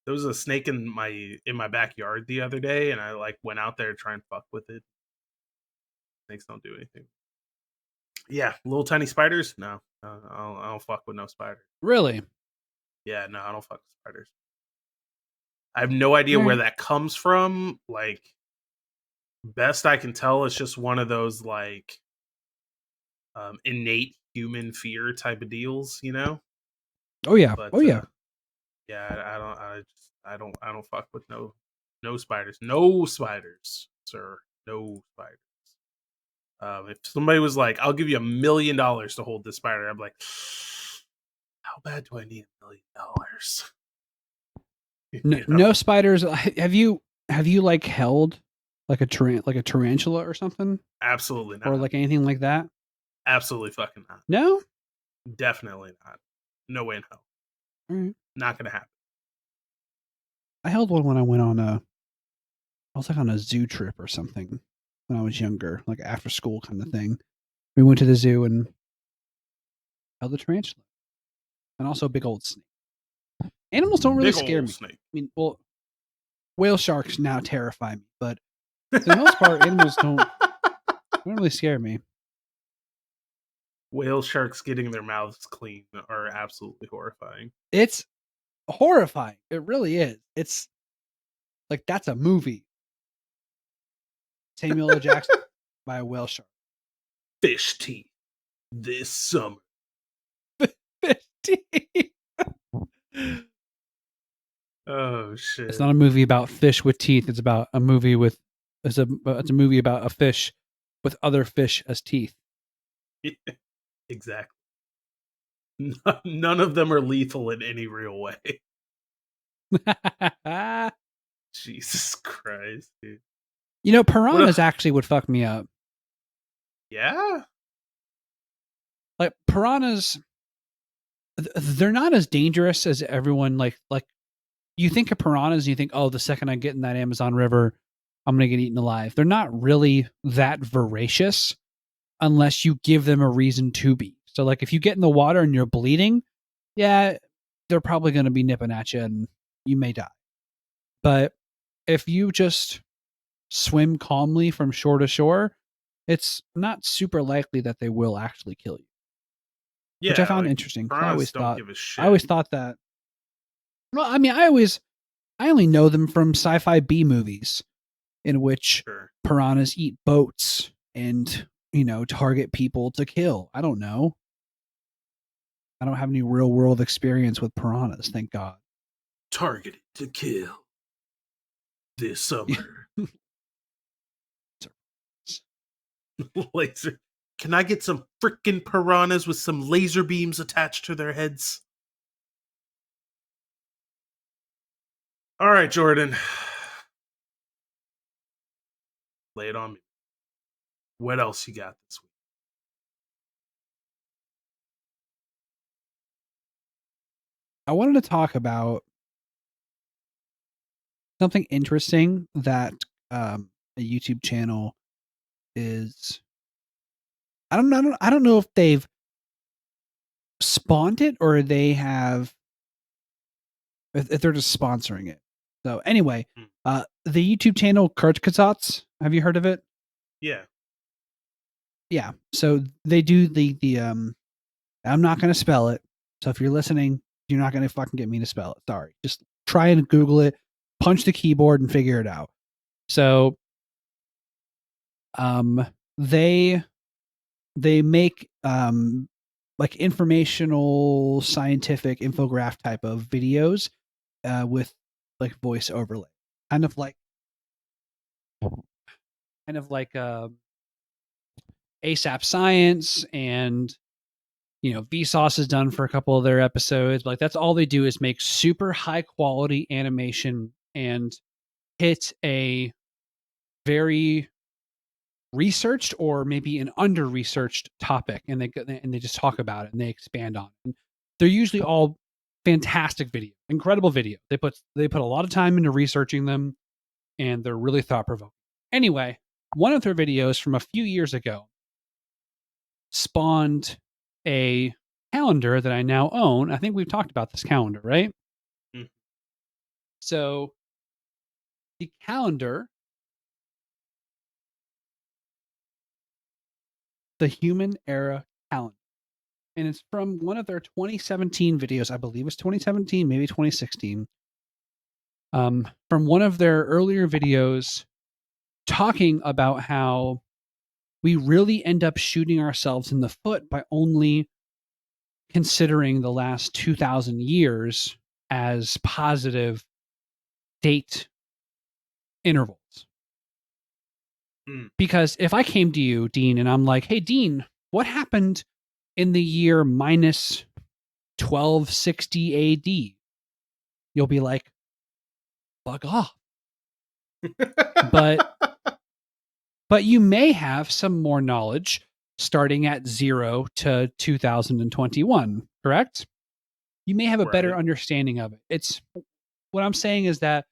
There was a snake in my backyard the other day, and I like went out there to try and fuck with it. Snakes don't do anything. Yeah, little tiny spiders. No, I don't fuck with no spiders. Really? Yeah, no, I don't fuck with spiders. I have no idea where Alright. that comes from. Like, best I can tell, it's just one of those like innate human fear type of deals, you know. Oh yeah. But Oh yeah. yeah, I don't fuck with no spiders, no spiders, sir, no spiders. If somebody was like, "I'll give you $1 million to hold this spider," I'm like, "How bad do I need $1 million?" No, You no know, spiders. Have you like held like like a tarantula or something, absolutely or not, like anything like that? absolutely fucking not, No. definitely not, no way in hell, All right. not gonna happen. I held one when I went on a. I was like on a zoo trip or something when I was younger, like after school kind of thing. We went to the zoo and held a tarantula and also a big old snake. Animals don't really Big scare old me. snake. I mean, well, whale sharks now terrify me, but for the most part, animals don't really scare me. Whale sharks getting their mouths clean are absolutely horrifying. It's horrifying. It really is. It's like that's a movie. Samuel L. Jackson by a whale shark. Fish teeth this summer. Oh It's shit. not a movie about fish with teeth. It's about a movie with it's a movie about a fish with other fish as teeth. Exactly. None of them are lethal in any real way. Jesus Christ, dude. What a Piranhas actually would fuck me up. yeah? Like piranhas, they're not as dangerous as everyone like. You think of piranhas and you think, oh, the second I get in that Amazon River, I'm gonna get eaten alive. They're not really that voracious unless you give them a reason to be. So like if you get in the water and you're bleeding, yeah, they're probably gonna be nipping at you and you may die. But if you just swim calmly from shore to shore, it's not super likely that they will actually kill you, which I Yeah, found like interesting because piranhas don't give a I shit. always thought that. Well, I mean, I only know them from sci-fi B movies in which Sure. piranhas eat boats and target people to kill. I don't know. I don't have any real world experience with piranhas, thank God. Targeted to kill this summer. Laser. Can I get some freaking piranhas with some laser beams attached to their heads? All right, Jordan. Lay it on me. What else you got this week? I wanted to talk about something interesting that a YouTube channel is. I don't know if they've spawned it or they have if they're just sponsoring it. So anyway, Hmm. the YouTube channel Kurtzkazats, have you heard of it? Yeah. Yeah. So they do the I'm not going to spell it. So if you're listening, you're not going to fucking get me to spell it. Sorry. Just try and Google it, punch the keyboard and figure it out. So um they make like informational scientific infograph type of videos with like voice overlay. Kind of like ASAP Science and Vsauce has done for a couple of their episodes. Like that's all they do is make super high quality animation and hit a very researched or maybe an under researched topic, and they just talk about it and they expand on it. And they're usually all fantastic video, incredible video. They put a lot of time into researching them, and they're really thought provoking. Anyway, one of their videos from a few years ago spawned a calendar that I now own. I think we've talked about this calendar, right? Mm. So the calendar, the human era calendar, and it's from one of their 2017 videos. I believe it's 2017, maybe 2016. From one of their earlier videos talking about how we really end up shooting ourselves in the foot by only considering the last 2,000 years as positive date intervals. Mm. Because if I came to you, Dean, and I'm like, hey, Dean, what happened in the year minus 1260 AD? You'll be like, fuck off. But you may have some more knowledge starting at 0 to 2021, correct? You may have a better Right. understanding of it. It's what I'm saying is that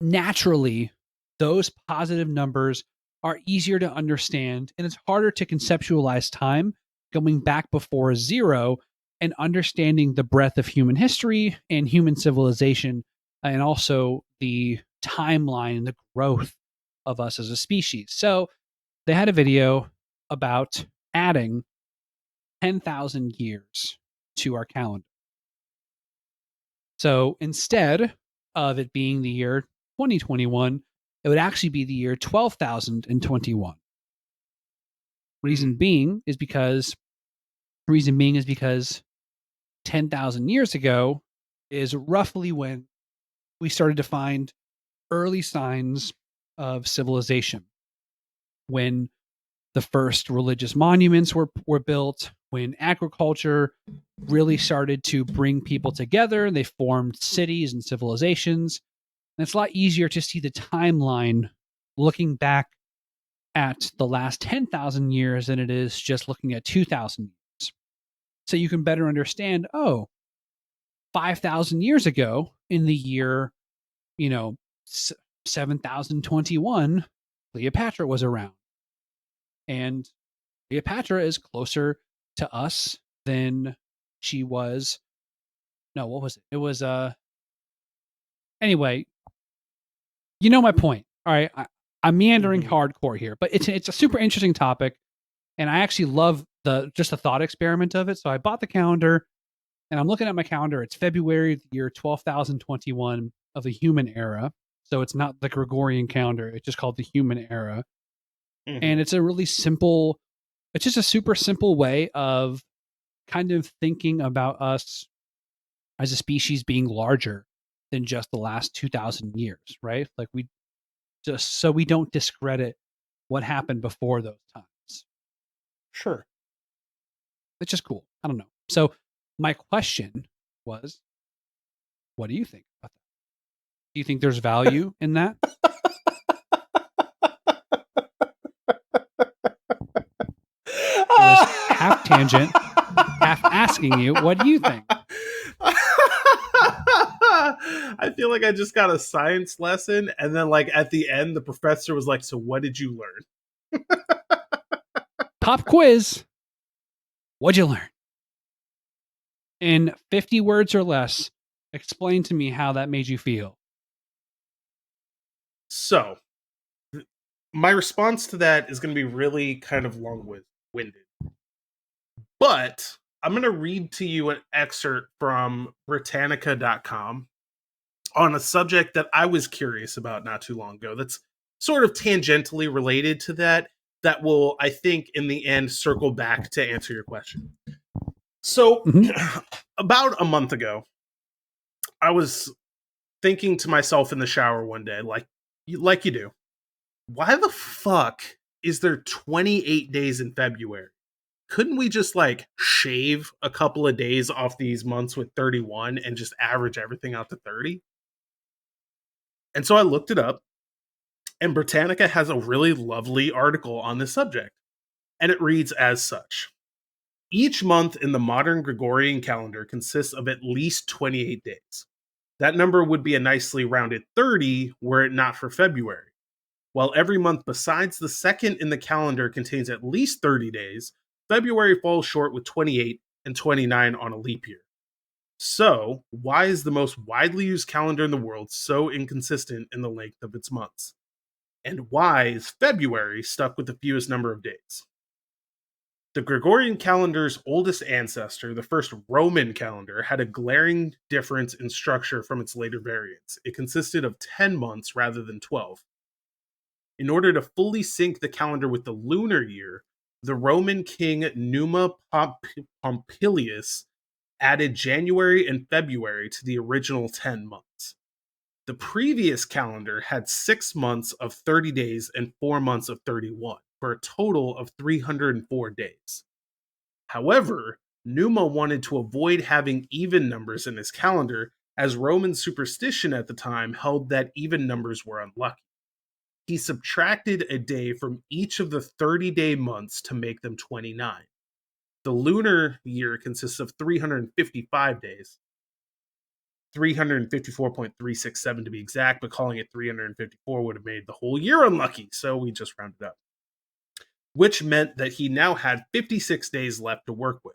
naturally those positive numbers are easier to understand, and it's harder to conceptualize time going back before 0 and understanding the breadth of human history and human civilization, and also the timeline and the growth of us as a species. So they had a video about adding 10,000 years to our calendar. So instead of it being the year 2021, it would actually be the year 12,021. Reason being is because 10,000 years ago is roughly when we started to find early signs of civilization. When the first religious monuments were built, when agriculture really started to bring people together, they formed cities and civilizations. And it's a lot easier to see the timeline looking back at the last 10,000 years than it is just looking at 2,000 years. So you can better understand, 5,000 years ago in the year, 7,021, Cleopatra was around. And Cleopatra is closer to us than she was. No, what was it? It was, anyway, you know my point. All right. I'm meandering hardcore here, but it's a super interesting topic. And I actually love just the thought experiment of it. So I bought the calendar and I'm looking at my calendar. It's February, the year 12,021 of the human era. So it's not the Gregorian calendar. It's just called the human era. And it's a really simple, it's just a super simple way of kind of thinking about us as a species being larger than just the last 2,000 years, right? Like just so we don't discredit what happened before those times. Sure. It's just cool. I don't know. So my question was, what do you think about that? Do you think there's value in that? It was half tangent, half asking you, what do you think? I feel like I just got a science lesson, and then like at the end, the professor was like, "So what did you learn?" Pop quiz. What'd you learn? In 50 words or less, explain to me how that made you feel. So, my response to that is going to be really kind of long-winded. But I'm going to read to you an excerpt from Britannica.com on a subject that I was curious about not too long ago. That's sort of tangentially related to that, that will, I think, in the end, circle back to answer your question. So, about a month ago, I was thinking to myself in the shower one day, like you do, why the fuck is there 28 days in February? Couldn't we just like shave a couple of days off these months with 31 and just average everything out to 30? And so I looked it up, and Britannica has a really lovely article on this subject. And it reads as such: each month in the modern Gregorian calendar consists of at least 28 days. That number would be a nicely rounded 30 were it not for February. While every month besides the second in the calendar contains at least 30 days, February falls short with 28 and 29 on a leap year. So, why is the most widely used calendar in the world so inconsistent in the length of its months? And why is February stuck with the fewest number of days? The Gregorian calendar's oldest ancestor, the first Roman calendar, had a glaring difference in structure from its later variants. It consisted of 10 months rather than 12. In order to fully sync the calendar with the lunar year, the Roman king Numa Pompilius added January and February to the original 10 months. The previous calendar had 6 months of 30 days and 4 months of 31, for a total of 304 days. However, Numa wanted to avoid having even numbers in his calendar, as Roman superstition at the time held that even numbers were unlucky. He subtracted a day from each of the 30-day months to make them 29. The lunar year consists of 355 days, 354.367 to be exact, but calling it 354 would have made the whole year unlucky, so we just rounded up. Which meant that he now had 56 days left to work with.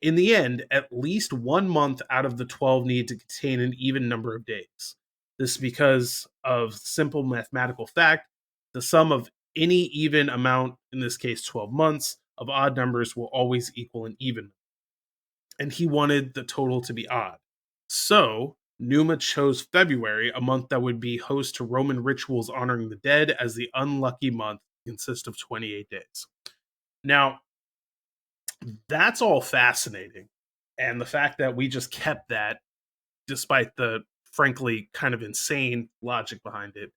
In the end, at least 1 month out of the 12 need to contain an even number of days. This is because of simple mathematical fact: the sum of any even amount, in this case 12 months, of odd numbers will always equal an even. And he wanted the total to be odd. So, Numa chose February, a month that would be host to Roman rituals honoring the dead, as the unlucky month consists of 28 days. Now, that's all fascinating. And the fact that we just kept that, despite the frankly kind of insane logic behind it,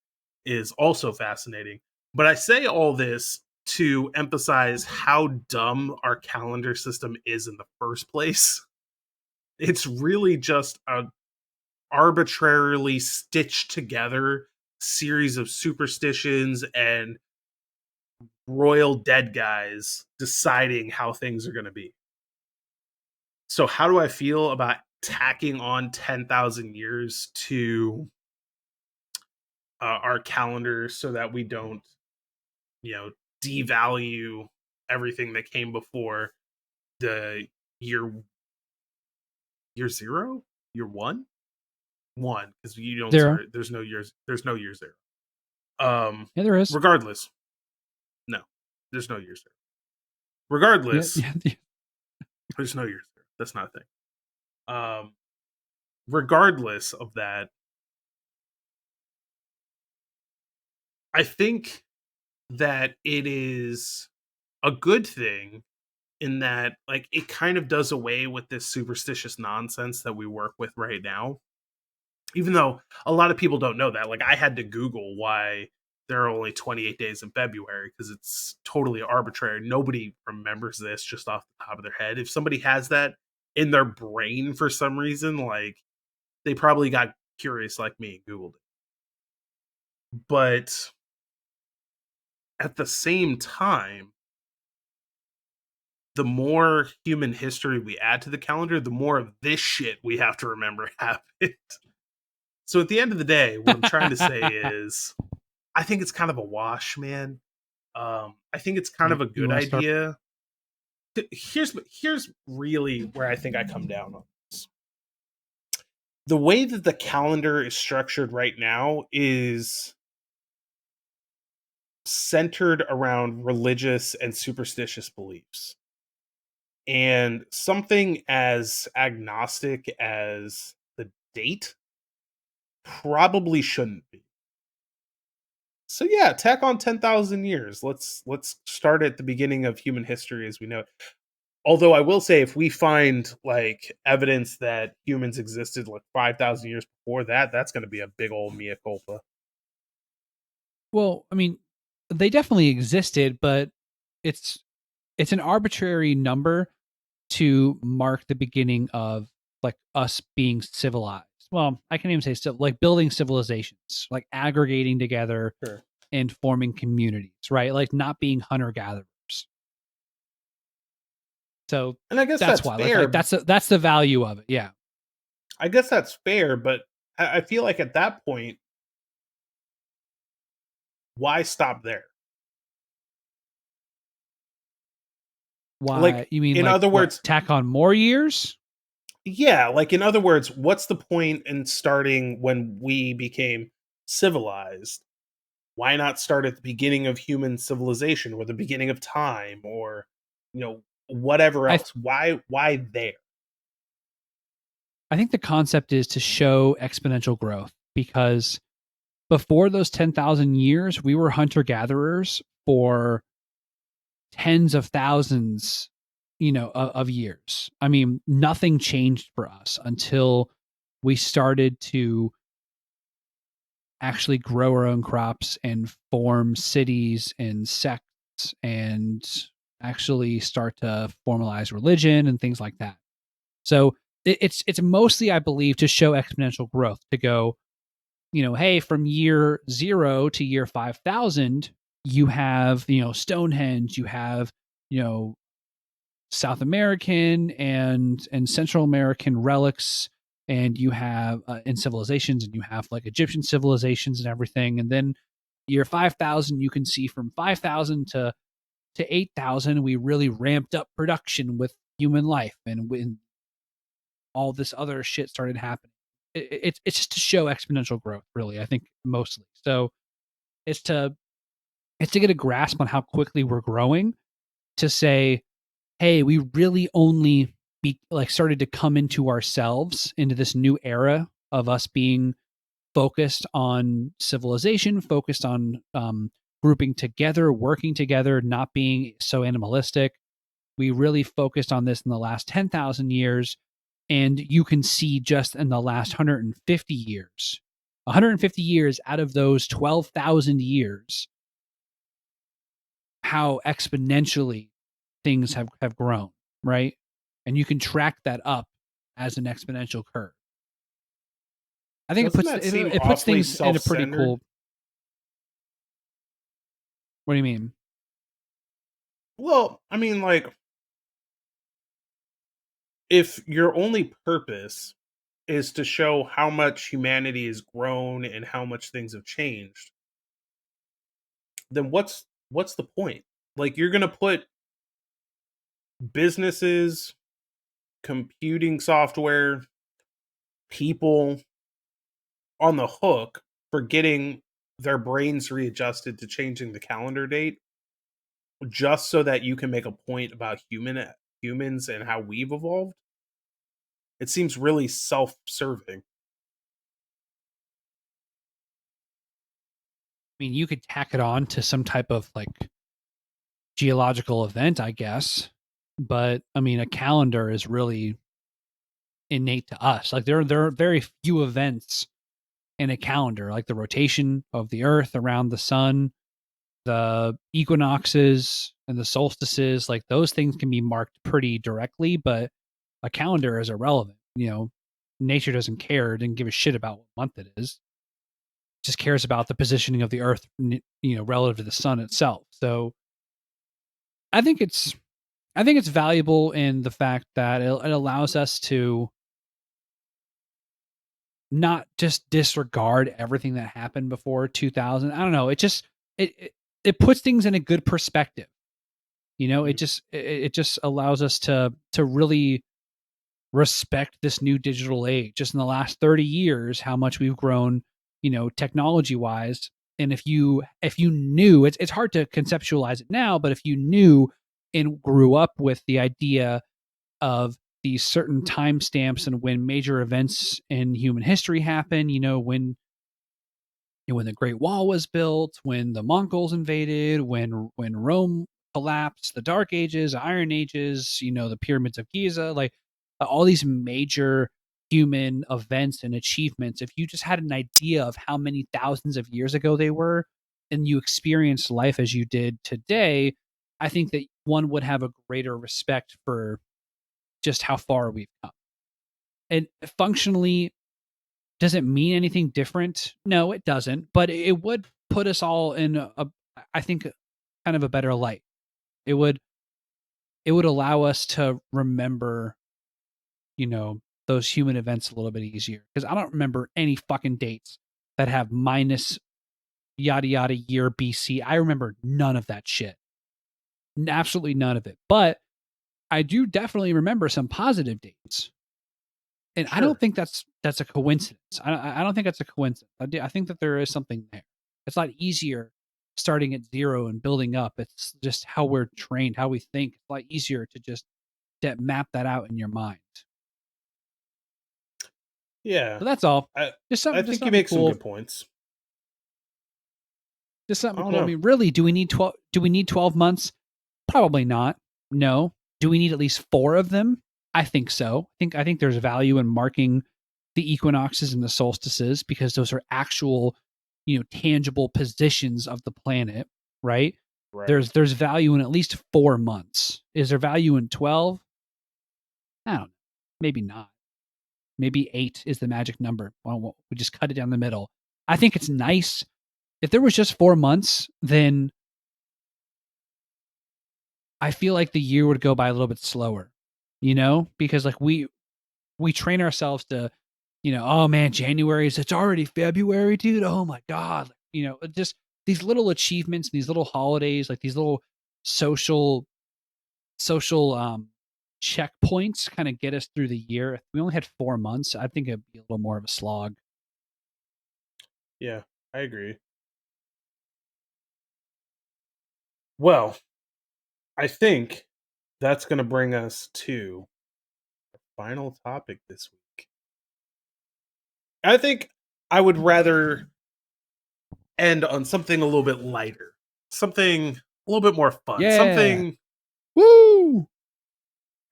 is also fascinating. But I say all this to emphasize how dumb our calendar system is in the first place. It's really just a arbitrarily stitched together series of superstitions and royal dead guys deciding how things are going to be. So, how do I feel about tacking on 10,000 years to our calendar so that we don't, you know, devalue everything that came before the year zero, year one, because you don't 0. start. There's no year zero. Yeah, there is. Regardless, no, there's no year zero. Yeah, Regardless, yeah. there's no year zero. That's not a thing. Regardless of that, I think that it is a good thing in that, like, it kind of does away with this superstitious nonsense that we work with right now. Even though a lot of people don't know that. Like, I had to Google why there are only 28 days in February, because it's totally arbitrary. Nobody remembers this just off the top of their head. If somebody has that in their brain for some reason, like, they probably got curious like me and Googled it. But at the same time, the more human history we add to the calendar, the more of this shit we have to remember happened. So at the end of the day, what I'm trying to say is, I think it's kind of a wash, man. I think it's kind of a You good want to start? idea. Here's really where I think I come down on this. The way that the calendar is structured right now is centered around religious and superstitious beliefs. And something as agnostic as the date probably shouldn't be. So yeah, tack on 10,000 years. Let's start at the beginning of human history as we know it. Although I will say, if we find like evidence that humans existed like 5,000 years before that, that's going to be a big old mea culpa. Well, I mean, they definitely existed, but it's it's an arbitrary number to mark the beginning of like us being civilized. Well, I can't even say like building civilizations, like aggregating together Sure. and forming communities, right? Like not being hunter gatherers. So And I guess that's that's why, like fair. that's the value of it. Yeah. I guess that's fair, but I feel like at that point, why stop there? Why Like, you mean in like other what? words, Tack on more years? Yeah, like in other words, what's the point in starting when we became civilized? Why not start at the beginning of human civilization or the beginning of time or whatever I else? Why there? I think the concept is to show exponential growth because before those 10,000 years, we were hunter gatherers for tens of thousands, of years. I mean, nothing changed for us until we started to actually grow our own crops and form cities and sects and actually start to formalize religion and things like that. So it's mostly, I believe, to show exponential growth, to go, hey, from year 0 to year 5,000, you have, Stonehenge, you have, you know, South American and Central American relics, and you have in civilizations, and you have like Egyptian civilizations and everything. And then year 5,000, you can see from 5,000 to 8,000, we really ramped up production with human life, and when all this other shit started happening. It's just to show exponential growth, really. I think mostly. So it's to it's to get a grasp on how quickly we're growing. To say, hey, we really only started to come into ourselves into this new era of us being focused on civilization, focused on grouping together, working together, not being so animalistic. We really focused on this in the last 10,000 years. And you can see just in the last 150 years out of those 12,000 years, how exponentially things have grown, right? And you can track that up as an exponential curve. I think Doesn't that seem it puts awfully things in a pretty self-centered? cool. What do you mean? Well, I mean, like, if your only purpose is to show how much humanity has grown and how much things have changed, then what's the point? Like, you're gonna put businesses, computing software, people on the hook for getting their brains readjusted to changing the calendar date just so that you can make a point about humans and how we've evolved. It seems really self-serving. I mean, you could tack it on to some type of like geological event, I guess. But I mean, a calendar is really innate to us. Like there are very few events in a calendar, like the rotation of the Earth around the sun, the equinoxes and the solstices. Like those things can be marked pretty directly, but a calendar is irrelevant. Nature doesn't care, it didn't give a shit about what month it is. It just cares about the positioning of the Earth, relative to the sun itself. So I think it's I think it's valuable in the fact that it allows us to not just disregard everything that happened before 2000. I don't know. It puts things in a good perspective. Mhm. It just allows us to really respect this new digital age. Just in the last 30 years, how much we've grown, technology wise. And if you knew, it's hard to conceptualize it now, but if you knew and grew up with the idea of these certain timestamps and when major events in human history happen, when the Great Wall was built, when the Mongols invaded, when Rome collapsed, the Dark Ages, Iron Ages, the pyramids of Giza, like all these major human events and achievements. If you just had an idea of how many thousands of years ago they were, and you experienced life as you did today, I think that one would have a greater respect for just how far we've come. And functionally, does it mean anything different? No, it doesn't. But it would put us all in I think, kind of a better light. It would it would allow us to remember, you know, those human events a little bit easier. Because I don't remember any fucking dates that have minus yada yada year BC. I remember none of that shit. Absolutely none of it. But I do definitely remember some positive dates. And I don't Sure. think that's a coincidence. I don't think that's a coincidence. I think that there is something there. It's a lot easier starting at zero and building up. It's just how we're trained, how we think. It's a lot easier to just map that out in your mind. Yeah. So that's all. I I Just think you something make some cool. good points. Just I something don't cool. I know. mean, really, do we need 12? Do we need 12 months? Probably not. No. Do we need at least 4 of them? I think so. I think there's value in marking the equinoxes and the solstices because those are actual, tangible positions of the planet, right? Right. There's value in at least 4 months. Is there value in 12? I don't know. Maybe not. Maybe 8 is the magic number. Well, we just cut it down the middle. I think it's nice. If there was just 4 months, then I feel like the year would go by a little bit slower, because like we train ourselves to, oh man, January is it's already February, dude. Oh my god, just these little achievements, these little holidays, like these little social checkpoints, kind of get us through the year. If we only had 4 months, I think it'd be a little more of a slog. Yeah, I agree. Well, I think that's going to bring us to the final topic this week. I think I would rather end on something a little bit lighter, something a little bit more fun, Yeah. something Woo!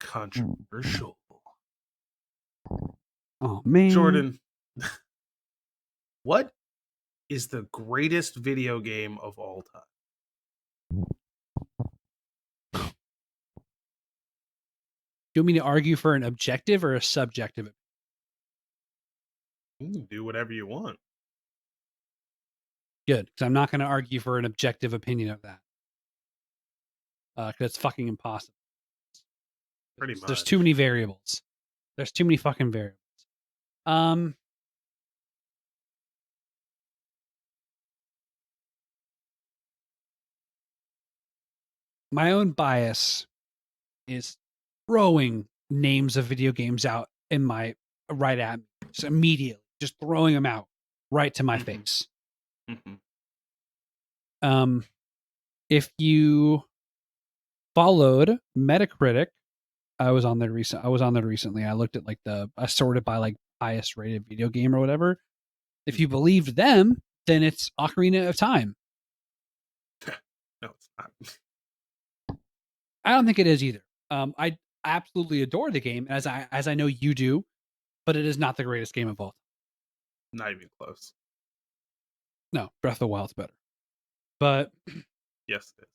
controversial. Oh man. Jordan, what is the greatest video game of all time? Do you want me to argue for an objective or a subjective? You can do whatever you want. Good, because I'm not going to argue for an objective opinion of that. Because it's fucking impossible. Pretty There's too much. many variables. There's too many fucking variables. Um, my own bias is throwing names of video games out in my right at me, just immediately, just throwing them out right to my Mhm, face. mhm. Um, if you followed Metacritic, I was on there recently. I looked at like I sorted by like highest rated video game or whatever. If you believed them, then it's Ocarina of Time. No, it's not. I don't think it is either. I absolutely adore the game as I know you do, but it is not the greatest game of all time. Not even close. No, Breath of the Wild's better. But Yes, it is.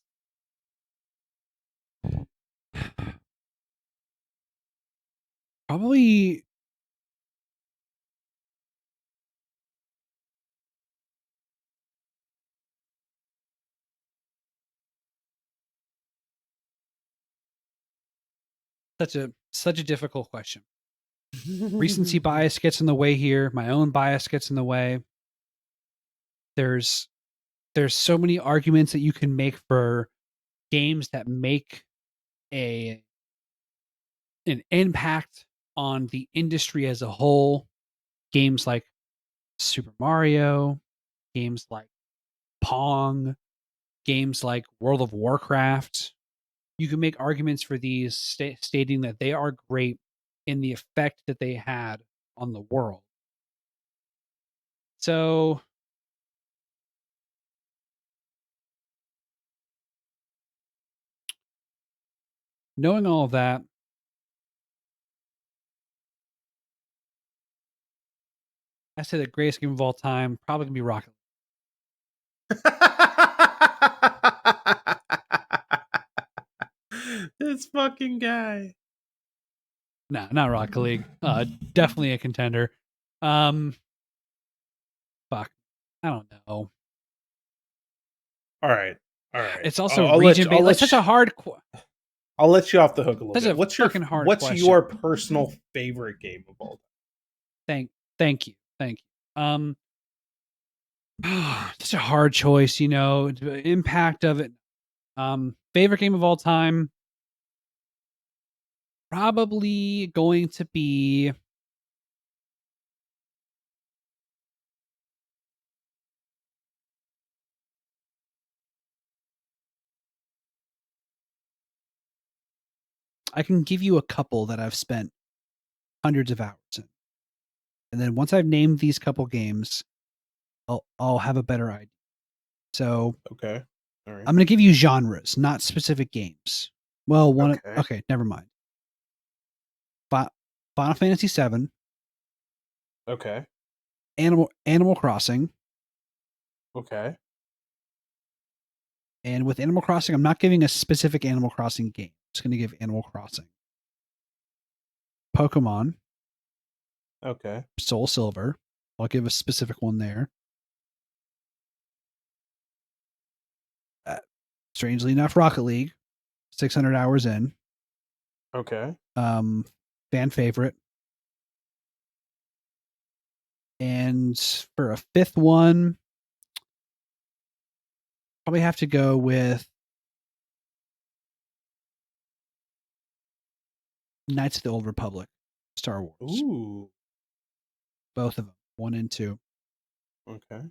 probably such a difficult question. Recency bias gets in the way here. My own bias gets in the way. There's there's so many arguments that you can make for games that make a an impact on the industry as a whole. Games like Super Mario, games like Pong, games like World of Warcraft. You can make arguments for these stating that they are great in the effect that they had on the world. So, knowing all of that, I say the greatest game of all time probably gonna be Rocket League. This fucking guy. No, not Rocket League. Definitely a contender. Um, fuck, I don't know. All right, all right. It's also I'll let region you, I'll based. Like let such you, a hard, I'll let you off the hook a little such bit. a fucking hard What's question. your personal favorite game of all Thank you, thank you. Such a hard choice, the impact of it. Favorite game of all time, probably going to be I can give you a couple that I've spent hundreds of hours in. And then once I've named these couple games, I'll have a better idea. So Okay. All right. I'm going to give you genres, not specific games. Well, Okay. okay, never mind. Final Fantasy VII, Okay. Animal Crossing, Okay. and with Animal Crossing, I'm not giving a specific Animal Crossing game. I'm just going to give Animal Crossing. Pokemon, Okay. Soul Silver. I'll give a specific one there. Uh, Strangely enough, Rocket League, 600 hours in. Okay. Um, Fan favorite. And for a fifth one, probably have to go with Knights of the Old Republic, Star Wars. Ooh. Both of them, 1 and 2. Okay.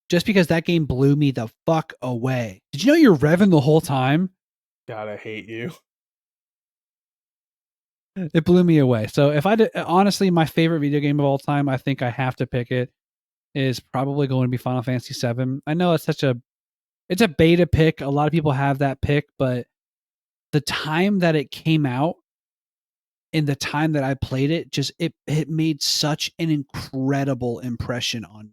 Just because that game blew me the fuck away. Did you know you're revving the whole time? God, I hate you. It blew me away. So if I did, honestly, my favorite video game of all time, I think I have to pick it, is probably going to be Final Fantasy VII. I know it's a beta pick. A lot of people have that pick, but the time that it came out and the time that I played it, it made such an incredible impression on me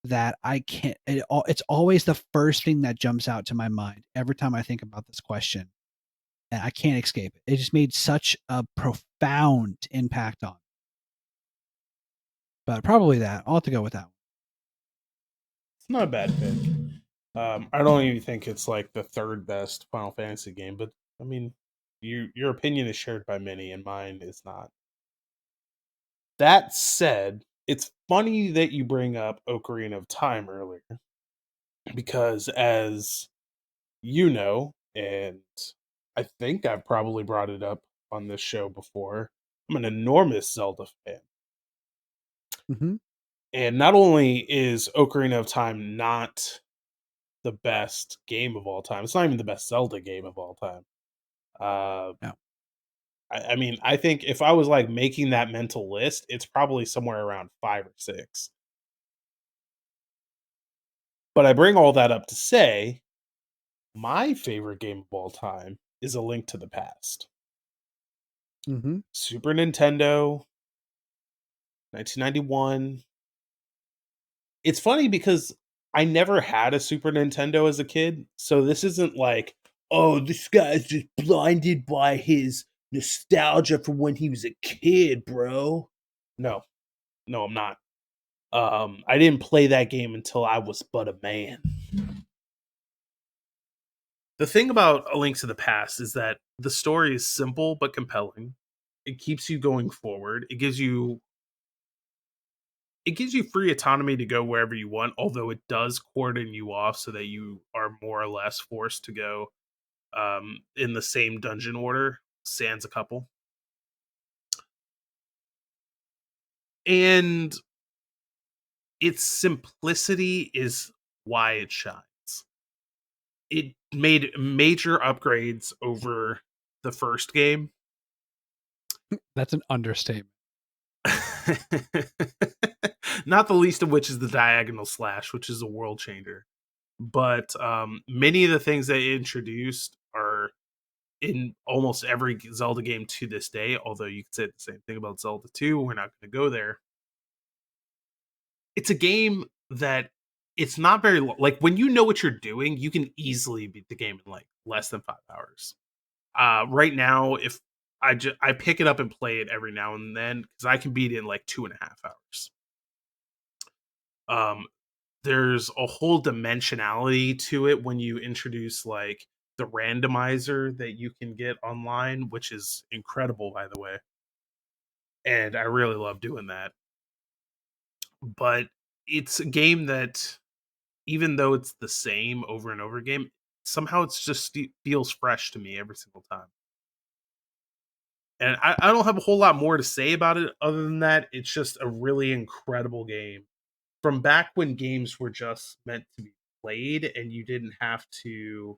that I can't. It's always the first thing that jumps out to my mind every time I think about this question, and I can't escape it. It just made such a profound impact on me. But probably that. I'll have to go with that one. It's not a bad pick. I don't even think it's like the third best Final Fantasy game, but I mean, your opinion is shared by many, and mine is not. That said, it's funny that you bring up Ocarina of Time earlier, because as you know, and I think I've probably brought it up on this show before, I'm an enormous Zelda fan. Mm-hmm. And not only is Ocarina of Time not the best game of all time, it's not even the best Zelda game of all time. Uh, No. I mean, I think if I was like making that mental list, it's probably somewhere around 5 or 6. But I bring all that up to say my favorite game of all time is A Link to the Past. Mm-hmm. Super Nintendo, 1991. It's funny because I never had a Super Nintendo as a kid, so this isn't like, oh, this guy's just blinded by his nostalgia from when he was a kid, bro. No, no, I'm not. I didn't play that game until I was but a man. The thing about A Link to the Past is that the story is simple but compelling. It keeps you going forward. It gives you free autonomy to go wherever you want, although it does cordon you off so that you are more or less forced to go in the same dungeon order, sans a couple. And its simplicity is why it shines. It made major upgrades over the first game. That's an understatement. Not the least of which is the diagonal slash, which is a world changer. But many of the things they introduced are in almost every Zelda game to this day, although you could say the same thing about Zelda 2. We're not going to go there. It's a game that it's not very like when you know what you're doing, you can easily beat the game in like less than 5 hours. Right now, if I pick it up and play it every now and then because I can beat it in like 2.5 hours. Um, there's a whole dimensionality to it when you introduce like the randomizer that you can get online, which is incredible, by the way. And I really love doing that. But it's a game that, even though it's the same over and over again, somehow it's just feels fresh to me every single time. And I don't have a whole lot more to say about it other than that. It's just a really incredible game from back when games were just meant to be played and you didn't have to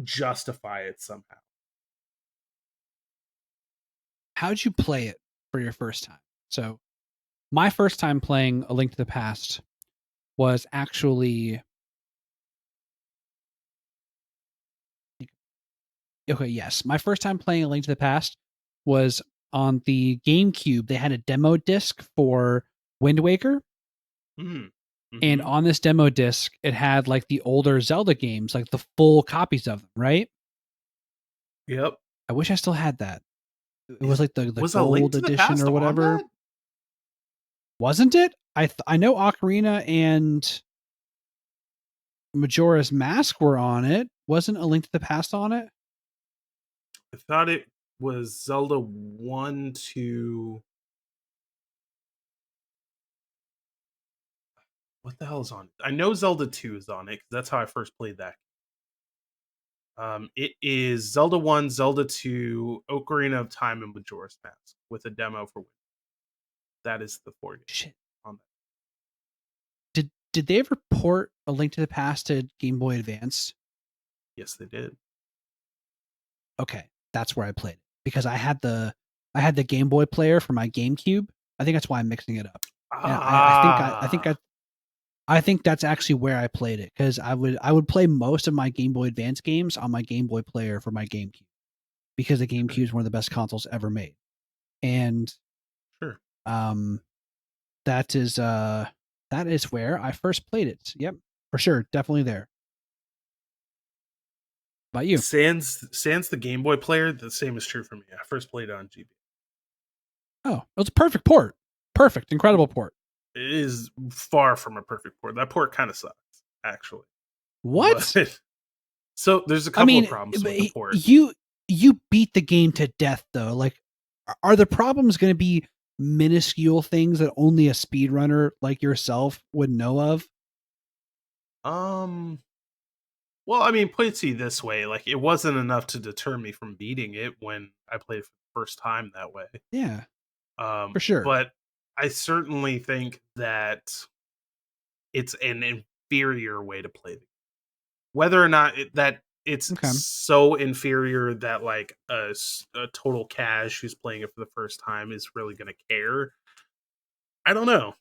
justify it somehow. How'd you play it for your first time? So my first time playing A Link to the Past was actually okay. Yes, my first time playing A Link to the Past was on the GameCube. They had a demo disc for Wind Waker, Mm. and Hmm. on this demo disc, it had like the older Zelda games, like the full copies of them. Right? Yep. I wish I still had that. It was Is like the was A Link gold to the edition Past or on whatever, that? wasn't it? I know Ocarina and Majora's Mask were on it. Wasn't A Link to the Past on it? I thought it was Zelda 1 to what the hell is on it? I know Zelda 2 is on it because that's how I first played that. It is Zelda 1, Zelda 2, Ocarina of Time, and Majora's Mask with a demo for Wii. That is the four games Shit. on that. Did they ever port A Link to the Past to Game Boy Advance? Yes, they did. Okay, that's where I played it because I had the Game Boy player for my GameCube. I think that's why I'm mixing it up. And Ah, I think that's actually where I played it because I would play most of my Game Boy Advance games on my Game Boy player for my GameCube because the GameCube is one of the best consoles ever made. And sure. um that is where I first played it. Yep, for sure, definitely there. About you? Sans the Game Boy player, the same is true for me. I first played it on GB. Oh, it was a perfect port. Perfect, incredible port. It is far from a perfect port. That port kind of sucks, actually. What? But so there's a I couple of mean, problems with the port. you beat the game to death though. Like, are the problems going to be minuscule things that only a speedrunner like yourself would know of? Um, well, I mean, put it to you this way: like, it wasn't enough to deter me from beating it when I played it for the first time that way. Yeah, for sure. But I certainly think that it's an inferior way to play the game. Whether or not that it's Okay. so inferior that like a total cash who's playing it for the first time is really going to care, I don't know.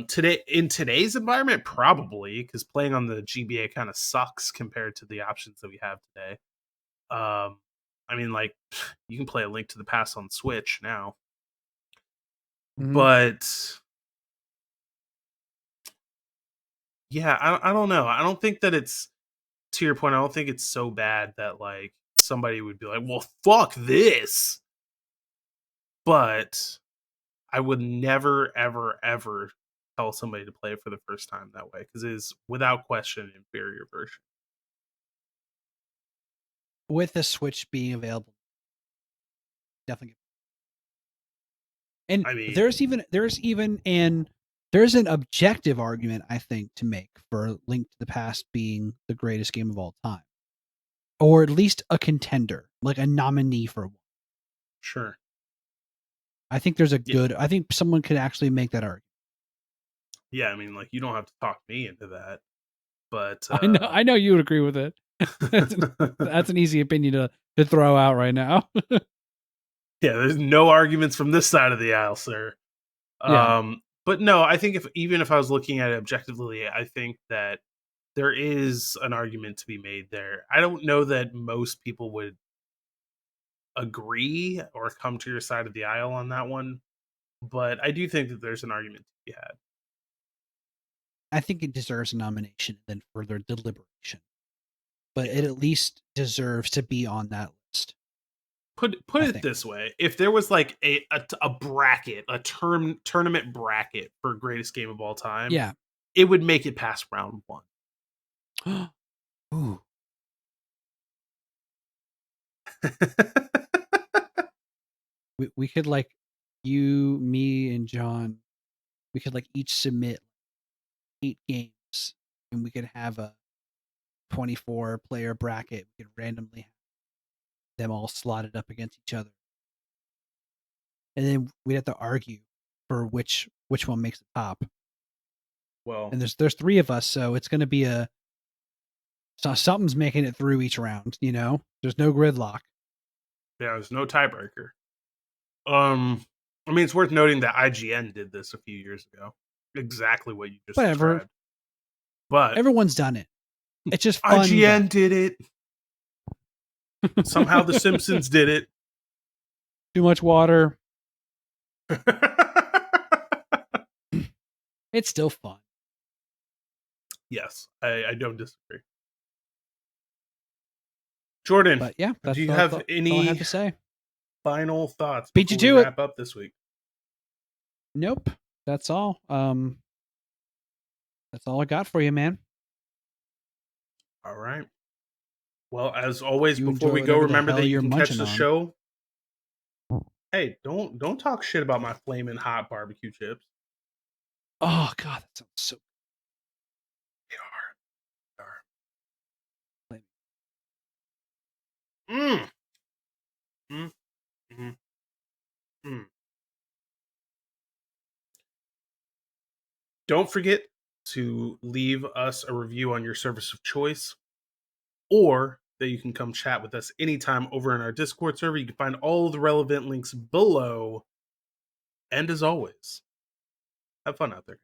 Today in today's environment, probably because playing on the GBA kind of sucks compared to the options that we have today. Um, I mean, like you can play A Link to the Past on Switch now, Hmm. but yeah, I don't know. I don't think that it's to your point. I don't think it's so bad that like somebody would be like, "Well, fuck this." But I would never, ever, ever tell somebody to play it for the first time that way because it is without question an inferior version. With the Switch being available, definitely. And I mean, there's an objective argument I think to make for Link to the Past being the greatest game of all time, or at least a contender, like a nominee for one. sure. I think there's a Yeah, good. I think someone could actually make that argument. yeah. I mean, like you don't have to talk me into that, but I know you would agree with it. That's an easy opinion to throw out right now. yeah, there's no arguments from this side of the aisle, sir. Yeah, But no, I think if even if I was looking at it objectively, I think that there is an argument to be made there. I don't know that most people would agree or come to your side of the aisle on that one, but I do think that there's an argument to be had. I think it deserves a nomination and then further deliberation, but Yeah. it at least deserves to be on that list. Put I it think. this way: if there was like a bracket, a tournament bracket for greatest game of all time, Yeah. it would make it past round one. Ooh. We could like you, me, and John. We could like each submit 8 games, and we could have a 24 player bracket. We could randomly have them all slotted up against each other, and then we'd have to argue for which one makes the top. Well, And there's 3 of us, so it's going to be So something's making it through each round, you know? There's no gridlock. Yeah, there's no tiebreaker. I mean, it's worth noting that IGN did this a few years ago. Exactly what you just Whatever. described. But Everyone's done it. It's just fun. IGN did it. Somehow the Simpsons did it. Too much water. It's still fun. Yes, I don't disagree. Jordan, But yeah, do you have any all I have to say. final thoughts Beat you before to we it. wrap up this week? Nope. That's all. That's all I got for you, man. All right. Well, as always, You before enjoy we go, whatever the remember hell that you you're can catch munching the on. show. Hey, don't talk shit about my flaming hot barbecue chips. Oh god, that sounds so. They are. Mm. Mm. Mm. Don't forget to leave us a review on your service of choice, or that you can come chat with us anytime over in our Discord server. You can find all of the relevant links below. And as always, have fun out there.